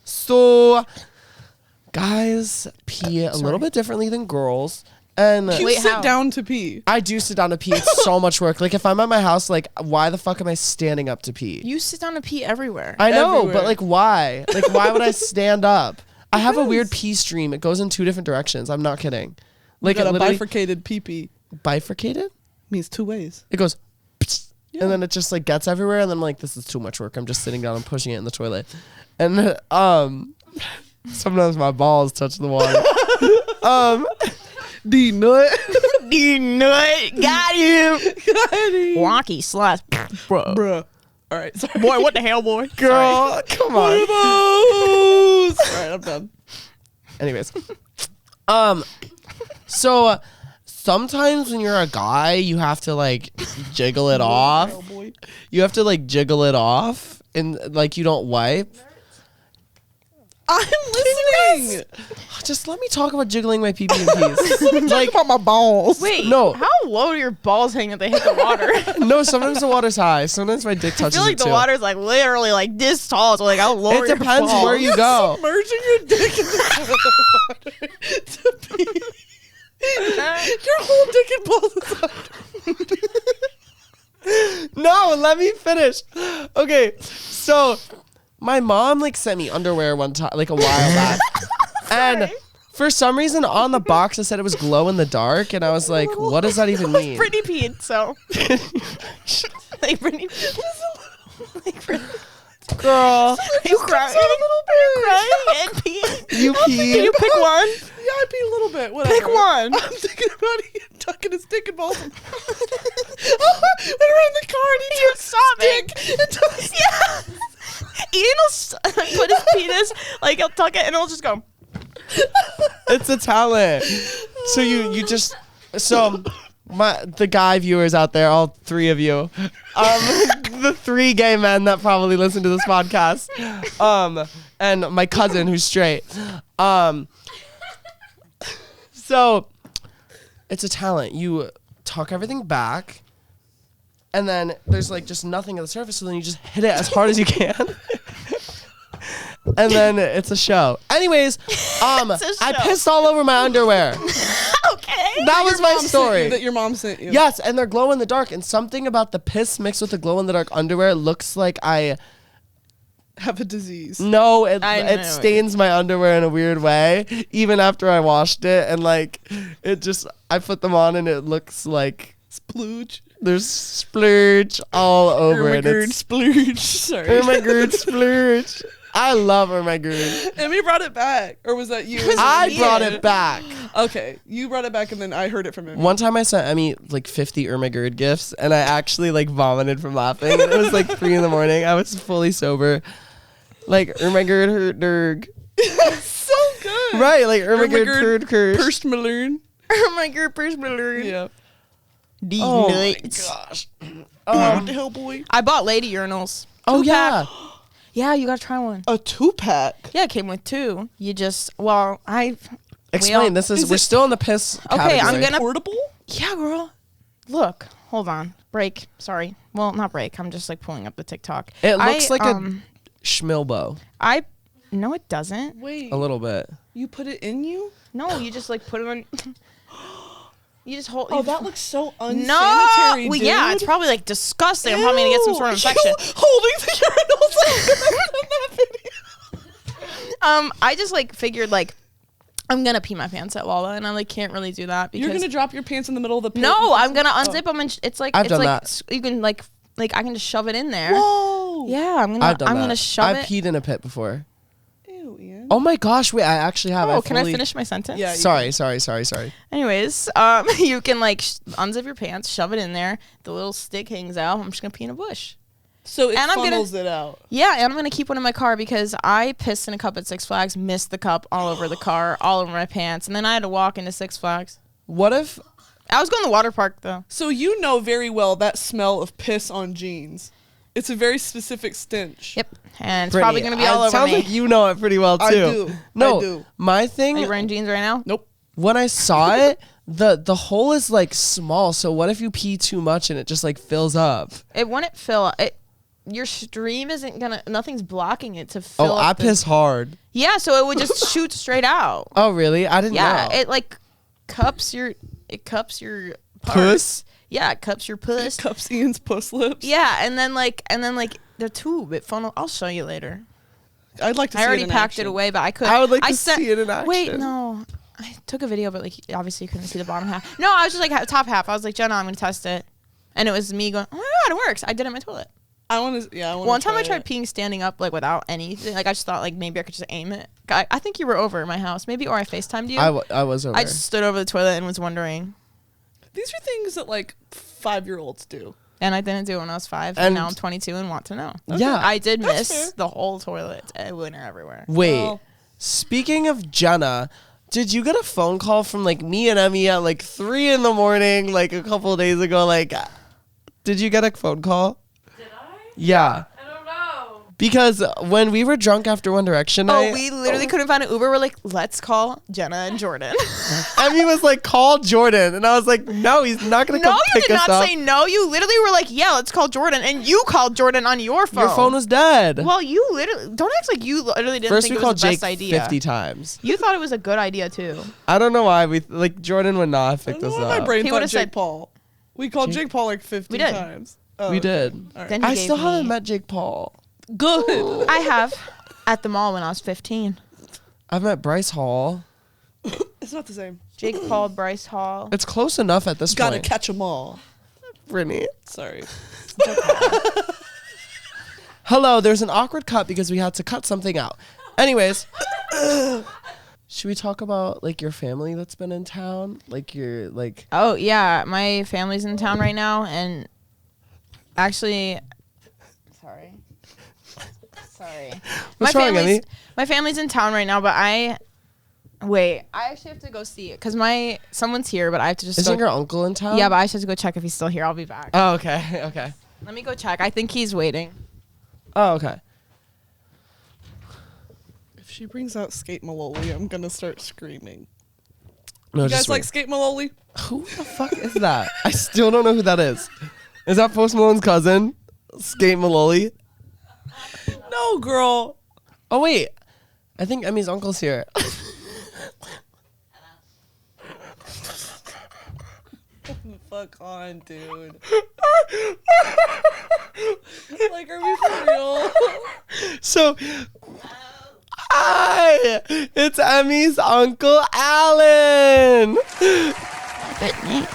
so guys pee a little bit differently than girls, and You Wait, sit how? down to pee. I do sit down to pee. It's so much work. Like if I'm at my house, like why the fuck am I standing up to pee? You sit down and pee everywhere. I know, everywhere. but like why? Like why would I stand up? I have a weird pee stream. It goes in 2 different directions. I'm not kidding. Like Got it a literally bifurcated pee-pee. bifurcated. Means 2 ways. It goes, and then it just like gets everywhere, and then I'm like, this is too much work. I'm just sitting down and pushing it in the toilet, and sometimes my balls touch the water. D nut. You nut. Got him. Wonky slush. Bro. Bruh. All right, sorry. Boy, what the hell, boy? Girl, come on. All right, I'm done. Anyways, so sometimes when you're a guy, you have to like jiggle it off. Oh, boy. You have to like jiggle it off, and like you don't wipe. I'm listening. Just let me talk about jiggling my pee-pee in peace. Like, About my balls. Wait, No. how low do your balls hang that they hit the water? no, sometimes the water's high. Sometimes my dick I touches feel like it the too. water's like literally like this tall. So like how low It your depends balls? where you go. Submerging your dick in the water to pee. Your whole dick and balls is under. No, let me finish. Okay, so my mom like sent me underwear one time, like a while back, and for some reason on the box it said it was glow in the dark, and I was like, what does that even mean? Brittany peed, so like Brittany. Like Brittany. Girl, Are you crying? Are you crying and peeing? you Can pee. you pick one? Yeah, I pee a little bit. Whatever. Pick one. I'm thinking about Ian tucking his dick and balls. When we're in the car and he You're tucks his dick into his Yeah. Ian will put his penis, like he'll tuck it and it'll just go. It's a talent. So you just so the guy viewers out there, all three of you, the three gay men that probably listen to this podcast, and my cousin who's straight. So it's a talent. You talk everything back, and then there's like just nothing at the surface. So then you just hit it as hard as you can. And then it's a show. Anyways, I pissed all over my underwear. Okay. That was my story. That your mom sent you. Yes, and they're glow in the dark. And something about the piss mixed with the glow in the dark underwear looks like I have a disease. No, it know. stains my underwear in a weird way. Even after I washed it, and like it just, I put them on and it looks like Splooge. there's splurge all over it. It's Splooge. Sorry. oh my god, splurge. I love oh my god. Emmy brought it back, or was that you? I brought it back. Okay, you brought it back, and then I heard it from Emmy. One time I sent Emmy like 50 Ermagerd gifts, and I actually like vomited from laughing. And it was like 3 a.m. I was fully sober. Like Ermagerd hurt derg. So good. Right, like Ermagerd curd curse. First Maloon. Oh my god, first Miller. Yeah. These Oh my nuts. gosh. What the hell, boy? I bought lady urinals. Oh 2-pack. yeah. Yeah, you gotta try one. A 2-pack. Yeah, it came with 2. You just, well, Explain. This is Is we're it- still in the piss. Okay, I'm category. gonna- Portable? Yeah, girl. Look, hold on. Break. Sorry. Well, not break. I'm just like pulling up the TikTok. It looks like a a schmilbo. no, it doesn't. Wait. A little bit. You put it in you? No, you just like put it on. You just hold. Oh, that looks so no. unsanitary, Well, dude. yeah, it's probably like disgusting. I'm probably gonna get some sort of infection. You holding the urinals in that video. I just like figured like I'm gonna pee my pants at Lala, and I like can't really do that because You're gonna drop your pants in the middle of the pit? no, I'm gonna unzip them and it's like I've it's done like that. you can like I can just shove it in there. Whoa. Yeah, I'm I've done that. gonna shove I've it. peed in a pit before. Ew, Ian. Oh my gosh! Wait, I actually have. Oh, can I finish my sentence? Yeah. Sorry. Anyways, you can like unzip your pants, shove it in there. The little stick hangs out. I'm just gonna pee in a bush. So it And I'm gonna- funnels it out. Yeah, and I'm gonna keep one in my car because I pissed in a cup at Six Flags, missed the cup all over the car, all over my pants, and then I had to walk into Six Flags. What if? I was going to the water park though. So you know very well that smell of piss on jeans. It's a very specific stench. Yep, and it's Brittany, probably gonna be all over sounds me. like you know it pretty well too. I do. No, I do. my Are thing. you wearing jeans right now? Nope. When I saw it, the hole is like small. So what if you pee too much and it just like fills up? It wouldn't fill. Your stream isn't gonna. Nothing's blocking it to fill. Oh, up I the- piss hard. Yeah, so it would just shoot straight out. Oh really? I didn't Yeah, know. it like cups your. It cups your parts. Puss? Yeah, it cups your puss. Cups Ian's puss lips. Yeah, and then like the tube it funnel. I'll show you later. I'd like to see I already it in packed action. it away, but I could. I would like to sent- see it in action. Wait, no, I took a video, but like obviously you couldn't see the bottom half. No, I was just like top half. I was like, Jenna, I'm gonna test it, and it was me going, oh my god, it works. I did it in my toilet. I want to. Yeah. One time I tried peeing standing up like without anything. Like I just thought like maybe I could just aim it. I think you were over at my house, maybe, or I FaceTimed you. I was over. I just stood over the toilet and was wondering, These are things that like 5-year-olds do. and I didn't do it when I was 5, And- and now I'm 22 and want to know. Yeah. I did That's miss fair. the whole toilet. Winter everywhere. Wait. Well- Speaking of Jenna, did you get a phone call from like me and Emmy at like 3 a.m. like a couple of days ago? Like, did you get a phone call? Did I? Yeah. I don't know. Because when we were drunk after One Direction night, Oh, we literally couldn't find an Uber. We're like, let's call Jenna and Jordan. Emmy was like, call Jordan. And I was like, no, he's not going to No, come you pick did us not up. say no. You literally were like, yeah, let's call Jordan. And you called Jordan on your phone. Your phone was dead. Well, you literally, don't act like you literally didn't First think we it called was the Jake best idea. 50 times. You thought it was a good idea too. I don't know why. Jordan would not have I picked don't us know why my up. brain He thought would've Jake said- Paul. We called Jake Paul like 50 We did. times. Oh, We okay. did. All right. Then he I gave still haven't me- met Jake Paul. Good. I have at the mall when I was 15. I've met Bryce Hall. It's not the same. Jake Paul, Bryce Hall. It's close enough at this Gotta point. catch them all. Brittany. Sorry. Hello, there's an awkward cut because we had to cut something out. Anyways, should we talk about like your family that's been in town? Like your like Oh yeah, my family's in town right now, and actually, sorry. What's my wrong, family's Emmy? my family's in town right now, but I Wait, I actually have to go see it because someone's here, but I have to just. Isn't go, your uncle in town? Yeah, but I just have to go check if he's still here. I'll be back. Oh, okay. Okay. Let me go check. I think he's waiting. Oh, okay. If she brings out Skate Maloli, I'm gonna start screaming. No, You just guys like wait. Skate Maloli? Who the fuck is that? I still don't know who that is. Is that Post Malone's cousin? Skate Maloli? No, girl. Oh, wait. I think Emmy's uncle's here. Fuck on, dude. Like, are we for real? So, hi! It's Emmy's Uncle Alan! Brittany,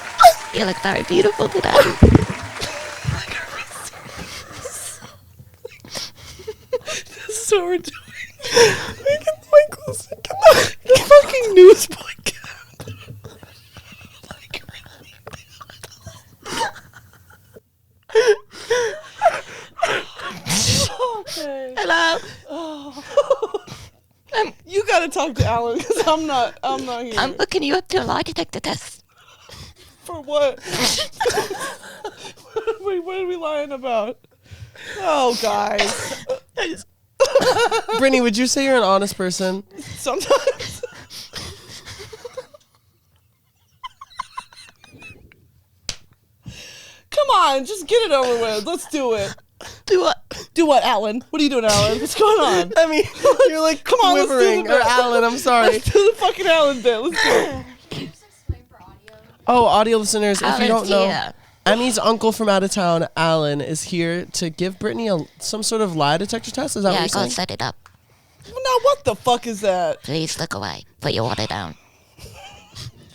you look very beautiful today. This is what we're doing. The fucking news podcast. Okay. Hello. You gotta talk to Alan because I'm not here. I'm looking you up to a lie detector test. For what? Wait, what are we lying about? Oh, guys. Brittany, would you say you're an honest person? Sometimes. Come on, just get it over with. Let's do it. Do what? Do what, Alan? What are you doing, Alan? What's going on? Emmy, you're like Come on, let's do quivering. the Or bit. Alan, I'm sorry. Let's do the fucking Alan bit. Let's do it. Oh, audio listeners, if you don't Alan's know, here. Emmy's uncle from out of town, Alan, is here to give Brittany some sort of lie detector test. Is that Yeah, what go you're saying? set it up. Now, what the fuck is that? Please look away. Put your water down.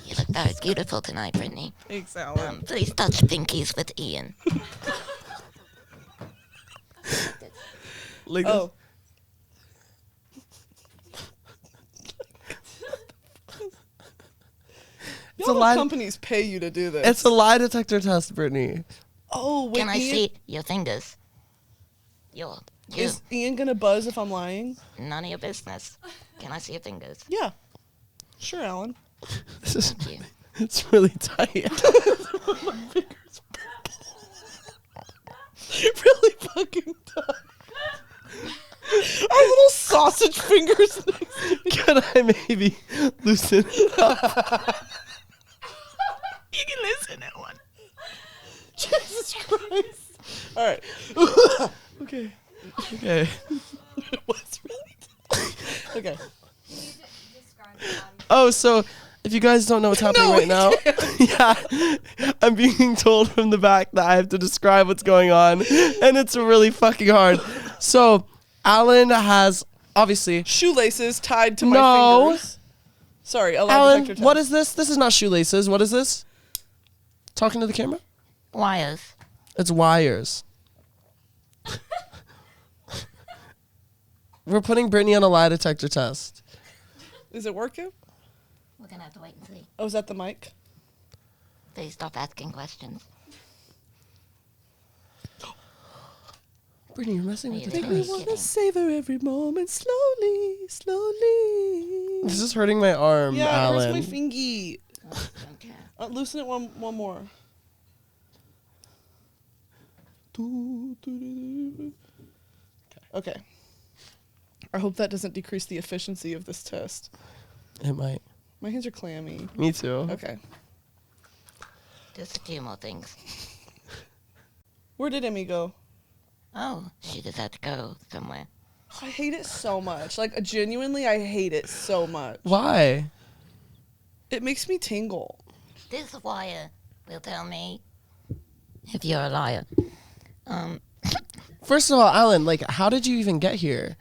You look very beautiful tonight, Brittany. Thanks, Alan. Please touch pinkies with Ian. Like Oh. a Y'all lie- companies pay you to do this. It's a lie detector test, Brittany. Oh, wait, Can I Ian, see your fingers? You. is Ian gonna buzz if I'm lying? None of your business. Can I see your fingers? Yeah. Sure, Alan. This is Thank you. it's really tight. Really fucking tough. Our little sausage fingers. Can I maybe loosen it up? You can listen to one. Jesus Christ. All right. Okay. Okay. What's really tough? Okay. Oh, so if you guys don't know what's happening right now, yeah, I'm being told from the back that I have to describe what's going on, and it's really fucking hard. So, Alan has obviously. Shoelaces tied to my No. fingers. Sorry, a lie Alan, detector test. what is this? This is not shoelaces. What is this? Talking to the camera? Wires. It's wires. We're putting Brittany on a lie detector test. Is it working? We're gonna have to wait and see. Oh, is that the mic? Please stop asking questions. Brittany, you're messing with the Make Make me test. kidding. wanna savor every moment slowly, slowly. This is hurting my arm, Yeah, it Alan. hurts my fingy. Okay. Loosen it one more. Okay. I hope that doesn't decrease the efficiency of this test. It might. My hands are clammy. Me too. Okay. Just a few more things. Where did Emmy go? Oh, she just had to go somewhere. I hate it so much. Like, genuinely, I hate it so much. Why? It makes me tingle. This wire will tell me if you're a liar. First of all, Alan, like, how did you even get here?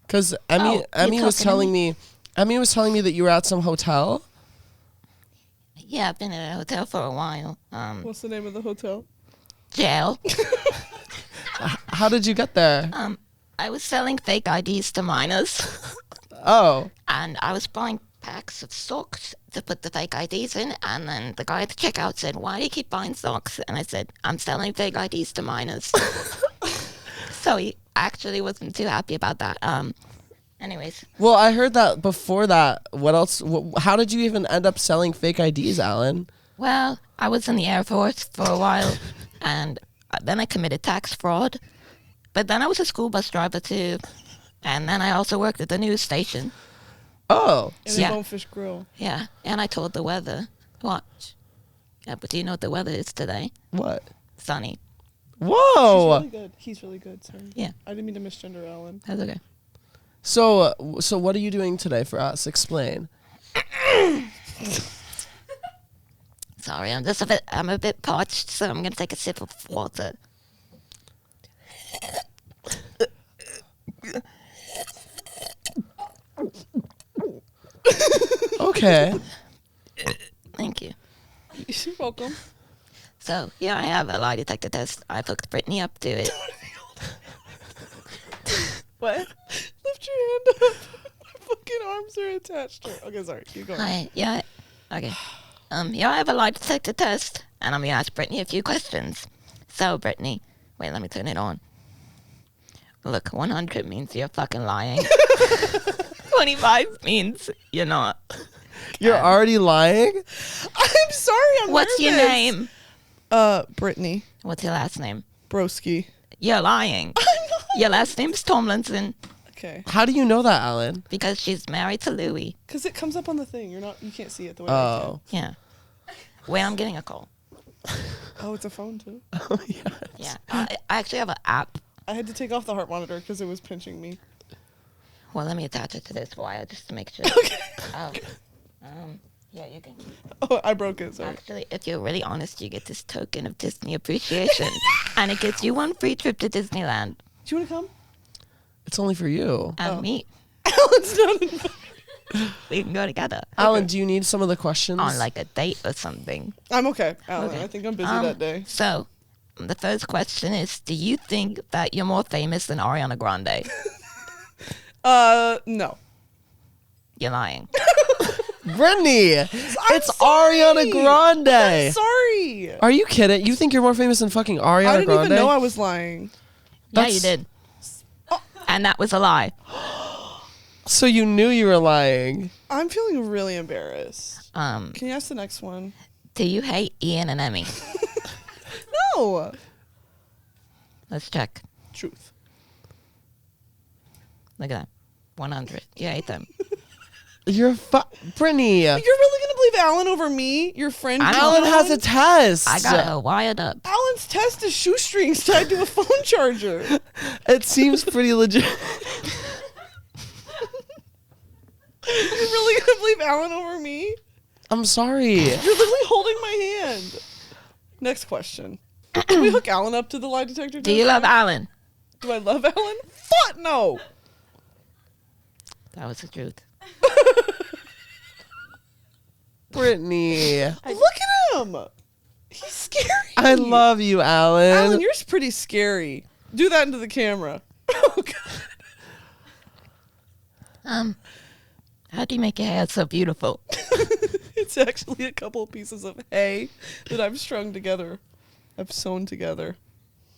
Because Emmy, Oh, you're Emmy was talking to telling me, Emmy was telling me that you were at some hotel. Yeah, I've been at a hotel for a while. What's the name of the hotel? Jail. How did you get there? I was selling fake IDs to minors, Oh, and I was buying packs of socks to put the fake IDs in, and then the guy at the checkout said, "Why do you keep buying socks?" And I said, "I'm selling fake IDs to minors." So he actually wasn't too happy about that. Anyways, Well, I heard that before that. What else? How did you even end up selling fake IDs, Alan? well, I was in the Air Force for a while, and then I committed tax fraud. But then I was a school bus driver too, and then I also worked at the news station. Oh, And Yeah. a Bonefish Grill. Yeah, and I told the weather. Watch. Yeah, but do you know what the weather is today? what? Sunny. She's Whoa. really good. He's really good. Sorry. Yeah. I didn't mean to misgender Alan. That's okay. So what are you doing today for us? Explain. Sorry, I'm a bit parched, so I'm gonna take a sip of water. Okay. Thank you. You're welcome. So, yeah, I have a lie detector test. I hooked Brittany up to it. What? Lift your hand up. My fucking arms are attached to her. Okay, sorry. Keep going. Okay. Yeah, I have a lie detector test, and I'm gonna ask Brittany a few questions. So, Brittany, wait, let me turn it on. Look, 100 means you're fucking lying. 25 means you're not. You're already lying? I'm sorry. I'm What's your nervous. name? Brittany What's your last name? Broski. You're lying. Your last name's Tomlinson Okay. How do you know that, Alan? because she's married to Louis. Because it comes up on the thing. You can't see it the way I Oh. Yeah. Wait, I'm getting a call. can. Oh, it's a phone too. Oh, yeah. Yeah. I actually have an app. I had to take off the heart monitor because it was pinching me. Well, let me attach it to this wire just to make sure. Okay. Oh. Yeah, you can. Oh, I broke it. Sorry. Actually, if you're really honest, you get this token of Disney appreciation. And it gets you one free trip to Disneyland. Do you want to come? It's only for you. And me. Alan's not invited. We can go together. Alan, do you need some of the questions? On like a date or something. I'm okay, Alan. Okay. I think I'm busy that day. So, the first question is, do you think that you're more famous than Ariana Grande? No. You're lying. Brittany! It's Ariana Grande! Sorry. Are you kidding? You think you're more famous than fucking Ariana I didn't Grande? even know I was lying. Yeah, you That's- did. And that was a lie. So you knew you were lying. I'm feeling really embarrassed. Um, Can you ask the next one? do you hate Ian and Emmy? No. Let's check. Truth. Look at that. 100. You hate them. You're Brittany. You're really gonna believe Alan over me? Your friend? I know. Alan has a test. I got her wired up. Alan's test is shoestrings tied to a phone charger. It seems pretty legit. You're really gonna believe Alan over me? I'm sorry. You're literally holding my hand. Next question. Can we hook Alan up to the lie detector? Do you love Alan? Do I love Alan? Fuck no. That was the truth. Brittany. Look at him. He's scary. I love you, Alan. Alan, you're pretty scary. Do that into the camera. Oh god. How do you make your hair so beautiful? It's actually a couple of pieces of hay that I've strung together. I've sewn together.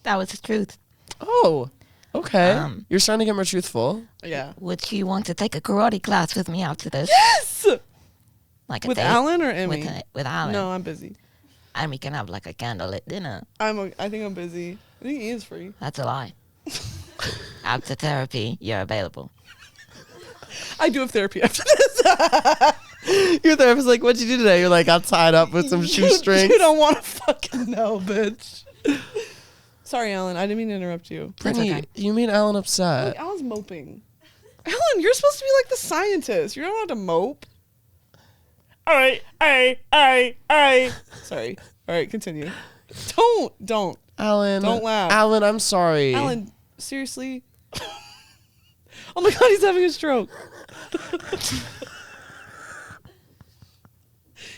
That was the truth. Oh, okay. Um, You're starting to get more truthful. Yeah. Would you want to take a karate class with me after this? Yes. Like a With date? Alan or Emmy? With Alan. No, I'm busy. And we can have like a candlelit dinner. I think I'm busy. I think he is free. That's a lie. After therapy, you're available. I do have therapy after this. Your therapist's like, what'd you do today? You're like, I tied up with some shoestrings. You don't want to fucking know, bitch. Sorry, Alan. I didn't mean to interrupt you. Brittany, okay. you made Alan upset. Look, Alan's moping. Alan, you're supposed to be like the scientist. You're not allowed to mope. Sorry. All right, continue. Don't. Alan. Don't laugh. Alan, I'm sorry. Alan, seriously? Oh my god, he's having a stroke.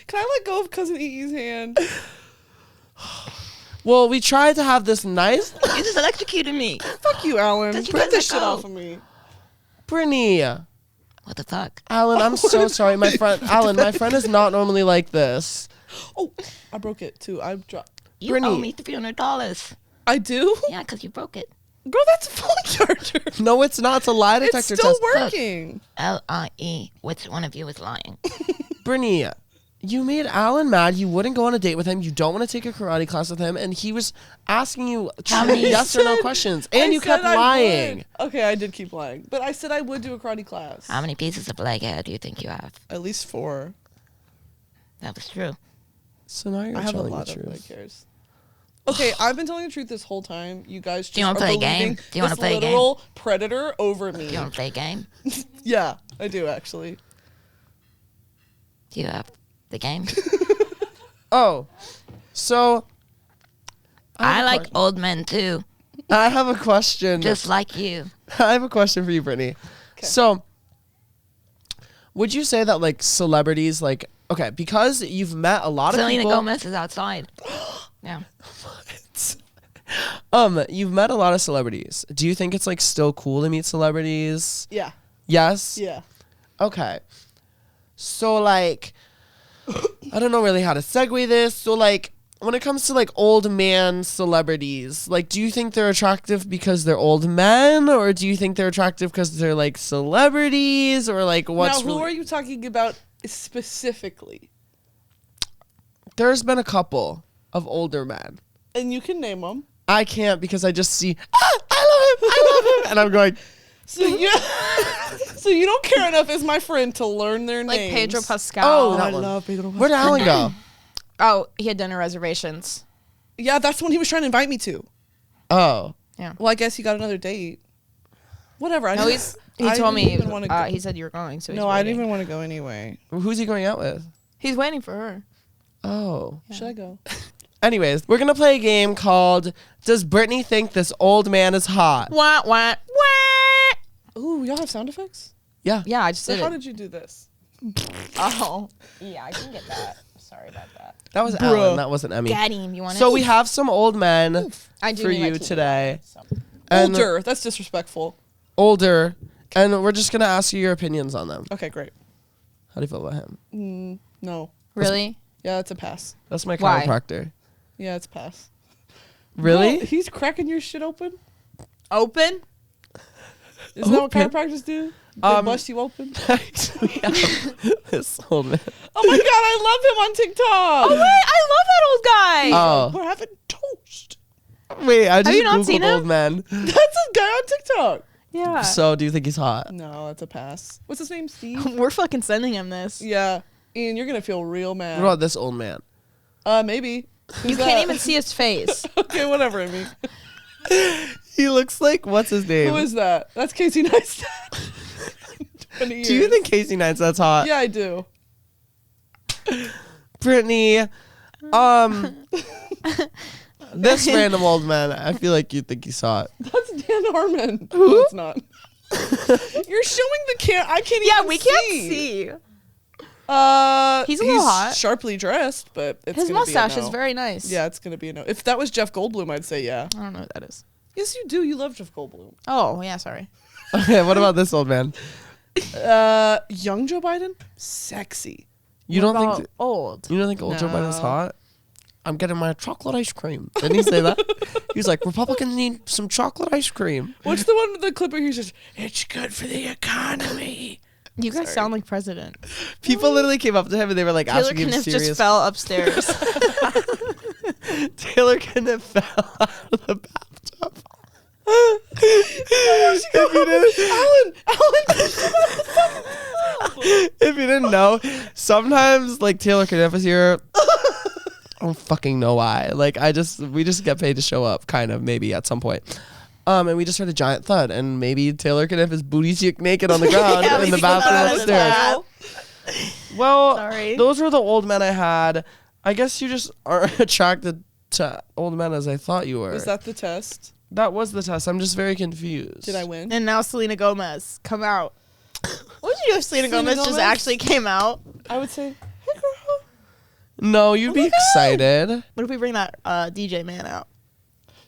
Can I let go of Cousin EE's hand? Well, we tried to have this nice. You just electrocuted me. Fuck you, Alan. Does you Break guys this let shit go? off of me. Brittany. What the fuck? Alan, I'm so sorry. My friend, Alan, my friend is not normally like this. Oh, I broke it too. I dropped. You Brittany. owe me $300. I do? Yeah, because you broke it. Girl, that's a phone charger. No, it's not. It's a lie It's detector still test. working. L-I-E. Which one of you is lying? Brittany, you made Alan mad. You wouldn't go on a date with him. You don't want to take a karate class with him. And he was asking you many- yes or no questions. And you kept lying. Okay, I did keep lying. But I said I would do a karate class. How many pieces of leg hair do you think you have? At least 4. That was true. So now you're I have a telling lot the of leg truth. hairs. Okay, I've been telling the truth this whole time. You guys just Do you wanna are play a game? believing Do you wanna this play a game? literal predator over me. Do you want to play a game? Yeah, I do actually. Do you have the game? Oh, so I like old men too, I have a question. just like you. I have a question for you, Brittany. So, would you say that like celebrities, like okay, because you've met a lot of Selena people, Gomez is outside. Yeah. you've met a lot of celebrities. Do you think it's like still cool to meet celebrities? Yeah. Yes. Yeah. Okay. So like, I don't know really how to segue this. So like, when it comes to like old man celebrities, like, do you think they're attractive because they're old men, or do you think they're attractive because they're like celebrities, or like what's? Now, who are you talking about specifically? There's been a couple of older men. And you can name them. I can't because I just see, I love him, and I'm going. So you, so you don't care enough as my friend to learn their Like names. Pedro Pascal. Oh, I that one. love Pedro Where'd Alan go? Oh, he had dinner reservations. Yeah, that's the one he was trying to invite me to. Oh, Yeah. Well, I guess he got another date. Whatever. I No, didn't- he I told didn't me. even wanna go. He said you were going, so he's No, I waiting. didn't even want to go anyway. who's he going out with? He's waiting for her. Oh. Should I go? Anyways, we're gonna play a game called Does Brittany Think This Old Man Is Hot? Wah wah wah. Ooh, y'all have sound effects? Yeah. Yeah, I just So did how it. did you do this? Oh, yeah, I can get that. Sorry about that. That was Bruh. Alan. That wasn't Emmy. Got him. You want So it? we have some old men I do for need my you tool. today. So. And Older. That's disrespectful. Older. And we're just gonna ask you your opinions on them. Okay, great. How do you feel about him? No. Really? Yeah, it's a pass. That's my Why? chiropractor. Yeah, it's a pass. Really? No, he's cracking your shit open? Open? Isn't that what Open? chiropractors do? They bust you open? we have this old man. Oh my god, I love him on TikTok. Oh wait, I love that old guy. Oh. We're having toast. Wait, I just you not Googled seen him? old men. That's a guy on TikTok. Yeah. So do you think he's hot? No, that's a pass. What's his name? Steve? We're fucking sending him this. Yeah. Ian, you're gonna feel real mad. What about this old man? Maybe. You Who's can't that? even see his face. Okay, whatever, I mean. He looks like, what's his name? Who is that? That's Casey Neistat. 20 years. Do you think Casey Neistat's hot? Yeah, I do. Brittany, this random old man, I feel like you think he's hot. That's Dan Harmon. No, it's not. You're showing the I can't Yeah, even we can't see. He's a little hot. Sharply dressed, but it's His gonna mustache be a no. is very nice. Yeah, it's gonna be a no. If that was Jeff Goldblum, I'd say yeah. I don't know what that is. Yes, you do. You love Jeff Goldblum. Oh, yeah, sorry. Okay, what about this old man? Young Joe Biden, sexy. You What don't about think old? you don't think old Joe Biden's No. hot? I'm getting my chocolate ice cream. Didn't he say that? He's like, Republicans need some chocolate ice cream. What's the one with the clip where he says, "It's good for the economy"? You guys sound like president. People literally came up to him and they were like Taylor asking him Kniff serious. just fell upstairs. Taylor Kniff fell out of the bathtub. If you didn't know, sometimes like Taylor Kniff is here. I don't fucking know why. Like we just get paid to show up, kind of, maybe at some point. And we just heard a giant thud, and maybe Taylor Kniff is booty cheek naked on the ground Yeah, in the we bathroom forgot upstairs. that. Well, Sorry. those were the old men I had. I guess you just aren't attracted to old men as I thought you were. Was that the test? That was the test. I'm just very confused. Did I win? And now Selena Gomez, come out. What would you do if Selena Gomez just Gomez? actually came out? I would say, "Hey, girl." No, you'd be excited. What if we bring that DJ man out?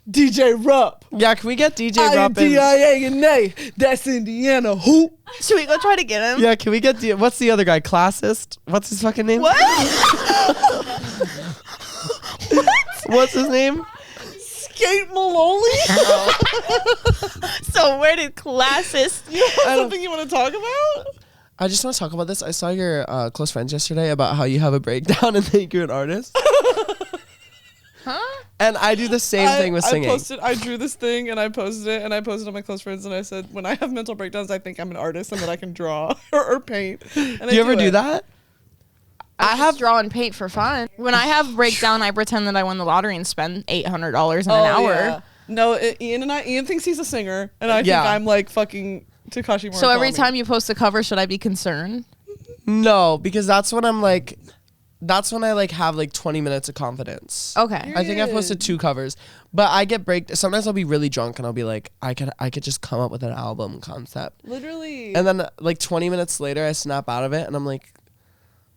DJ Rupp. Yeah, can we get DJ Rupp in? I-D-I-A-N-A. That's Indiana. Who? Should we go try to get him? Yeah, can we get what's the other guy? Classist? What's his fucking name? What? What's his name? Kate Maloney. So where did classist? You have something you want to talk about? I just want to talk about this. I saw your close friends yesterday about how you have a breakdown and think you're an artist. Huh? And I do the same thing with singing. I drew this thing and I posted it on my close friends and I said, when I have mental breakdowns, I think I'm an artist and that I can draw or paint. And Do you ever do that? I have draw and paint for fun. When I have breakdown, I pretend that I won the lottery and spend $800 in an hour. Yeah. No, Ian thinks he's a singer and I think I'm like fucking Takashi Murakami. So every time you post a cover, should I be concerned? No, because that's when I'm like, that's when I like have like 20 minutes of confidence. Okay. I think I've posted 2 covers, but I get sometimes I'll be really drunk and I'll be like, I could just come up with an album concept. Literally. And then like 20 minutes later, I snap out of it and I'm like,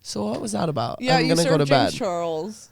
so what was that about? Yeah, I'm you gonna go to James bed. Charles.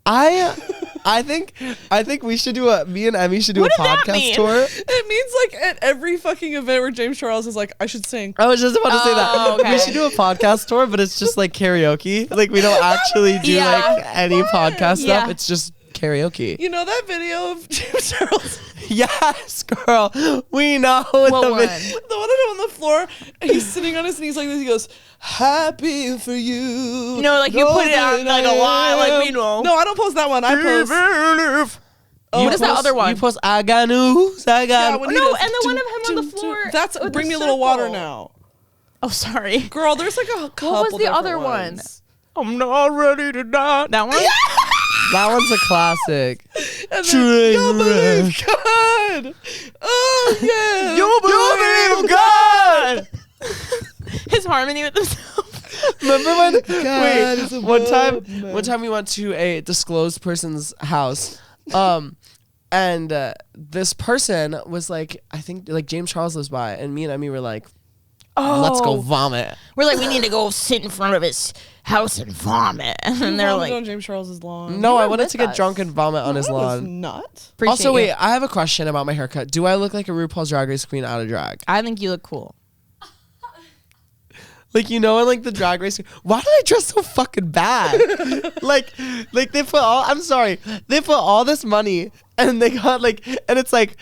I think we should me and Emmy should do What a does that podcast mean? tour. It means like at every fucking event where James Charles is like, I should sing. I was just about to say that. Oh, okay. We should do a podcast tour, but it's just like karaoke. Like we don't actually do Yeah. like any podcast Yeah. stuff. It's just karaoke. You know that video of James Charles? Yes, girl. We know. What the one? The one of him on the floor, and he's sitting on his knees like this. He goes, "Happy for you." No, like you put it out like a lot, like we know. No, I don't post that one. I post. What is that other one? You post I got news. I got. Yeah, when he No, does, and the one of him on the floor. That's with Bring the Me a Little Water circle. now. Oh, sorry. Girl, there's like a couple. What was the different other ones. one? I'm not ready to die. That one? That one's a classic. And Train then, you wreck. believe God. Oh yeah. You believe God. His harmony with himself. Remember when? God is Wait, above one time we went to a disclosed person's house, and this person was like, I think like James Charles lives by, and me and Emmy were like, let's go vomit. We're like, we need to go sit in front of his house and vomit. And then they're Vomited like, on James Charles's lawn. No, I were wanted with to get us. drunk and vomit on his I was lawn. not. appreciate Also, you. wait, I have a question about my haircut. Do I look like a RuPaul's Drag Race queen out of drag? I think you look cool. Like, you know, in like the Drag Race, why did I dress so fucking bad? like they put they put all this money and they got like, and it's like,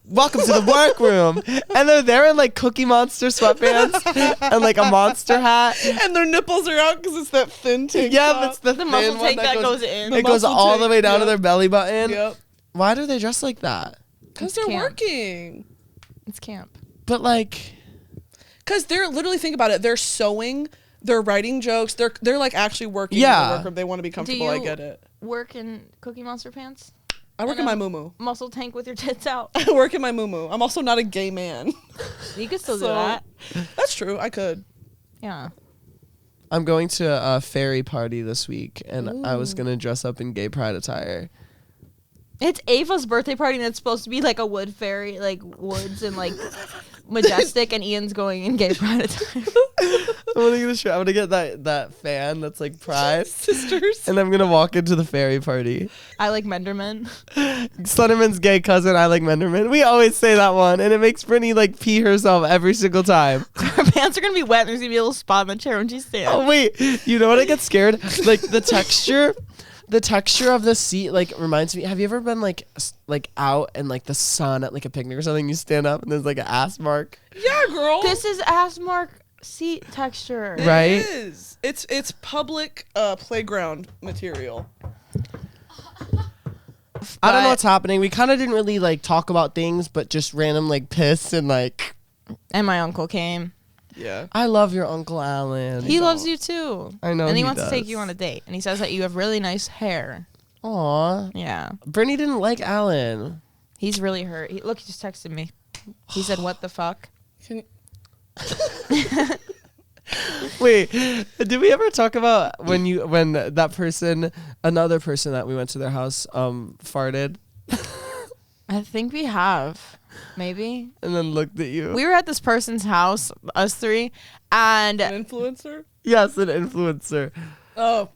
welcome to the workroom, and they're there in like Cookie Monster sweatpants and like a monster hat. And their nipples are out because it's that thin tank Yeah, top. but it's the The thin muscle one tank that goes in. It goes muscle all the tank, way down to yep. their belly button. Yep. Why do they dress like that? Because It's they're camp. working. It's camp. But like, Because they're literally, think about it. They're sewing. They're writing jokes. They're like actually working in Yeah. the workroom. They want to be comfortable. I get it. Work in Cookie Monster pants? I work in my moo Muscle tank with your tits out. I work in my moo I'm also not a gay man. You could still do So- that. That's true. I could. Yeah. I'm going to a fairy party this week, and I was gonna dress up in gay pride attire. It's Ava's birthday party and it's supposed to be like a wood fairy, like woods and like majestic, and Ian's going in gay pride attire. I'm gonna get that fan that's like pride, Sisters. and I'm gonna walk into the fairy party. I like Menderman. Slenderman's gay cousin. I like Menderman. We always say that one, and it makes Brittany like pee herself every single time. Her pants are gonna be wet and there's gonna be a little spot on the chair when she stands. Oh wait, you know what? I get scared. Like the texture of the seat like reminds me. Have you ever been like out in like the sun at like a picnic or something? You stand up and there's like an ass mark. Yeah, girl. This is ass mark seat texture. It Right? is. It's public playground material. I don't know But- what's happening. We kind of didn't really like talk about things, but just random like piss and like. And my uncle came. Yeah. I love your Uncle Alan. He loves you too. I know And he he wants to take does. you on a date. And he says that you have really nice hair. Aw. Yeah. Brittany didn't like Alan. He's really hurt. Look, he just texted me. He said, "What the fuck?" Can Wait, did we ever talk about when that person, another person that we went to their house, farted I think we have. Maybe. and then looked at you? We were at this person's house, us three, and an influencer? Yes, an influencer. Oh.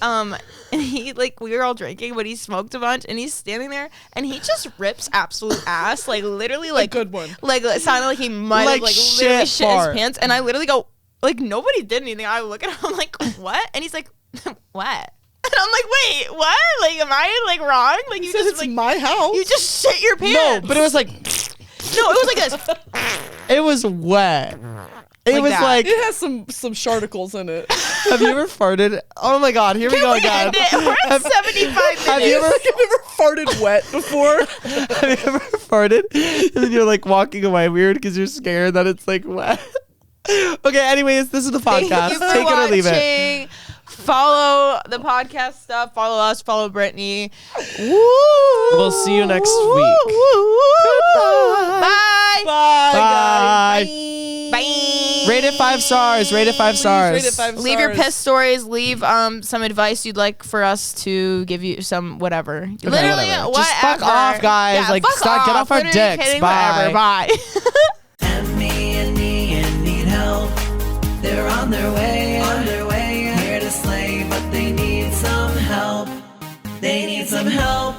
and he like we were all drinking, but he smoked a bunch, and he's standing there, and he just rips absolute ass, like literally, like a good one. like it sounded like he might Like have like shit literally shit his fart. pants, and I literally go like nobody did anything. I look at him, I'm like, what? And he's like, what? And I'm like, wait, what? Like, am I like wrong? Like, you Said just it's like my house. you just shit your No, pants. but it was like, no, it was like this. it was wet. It Like was that. like, It has some sharticles in it. have you ever farted? Oh my God, here we go again. End it. We're at 75 minutes. Have you ever Like I've never farted wet before. have you ever farted? And then you're like walking away weird because you're scared that it's like wet. Okay, anyways, this is the Thank podcast. you for Take it or leave it. watching. Follow the podcast stuff. Follow us. Follow Brittany. We'll see you next week. Bye. Bye. Bye. Rate it 5 stars. Rate it 5 stars. Rate it 5 stars. Leave your piss stories. Leave some advice you'd like for us to give you. Some whatever. Literally, whatever. whatever. Just fuck off, guys. Yeah, Like, fuck stop. Get off our Literally dicks. kidding, Bye. Whatever. Bye. Emmy and Ian need help. They're on their way, here to slay, but they need some help. They need some help.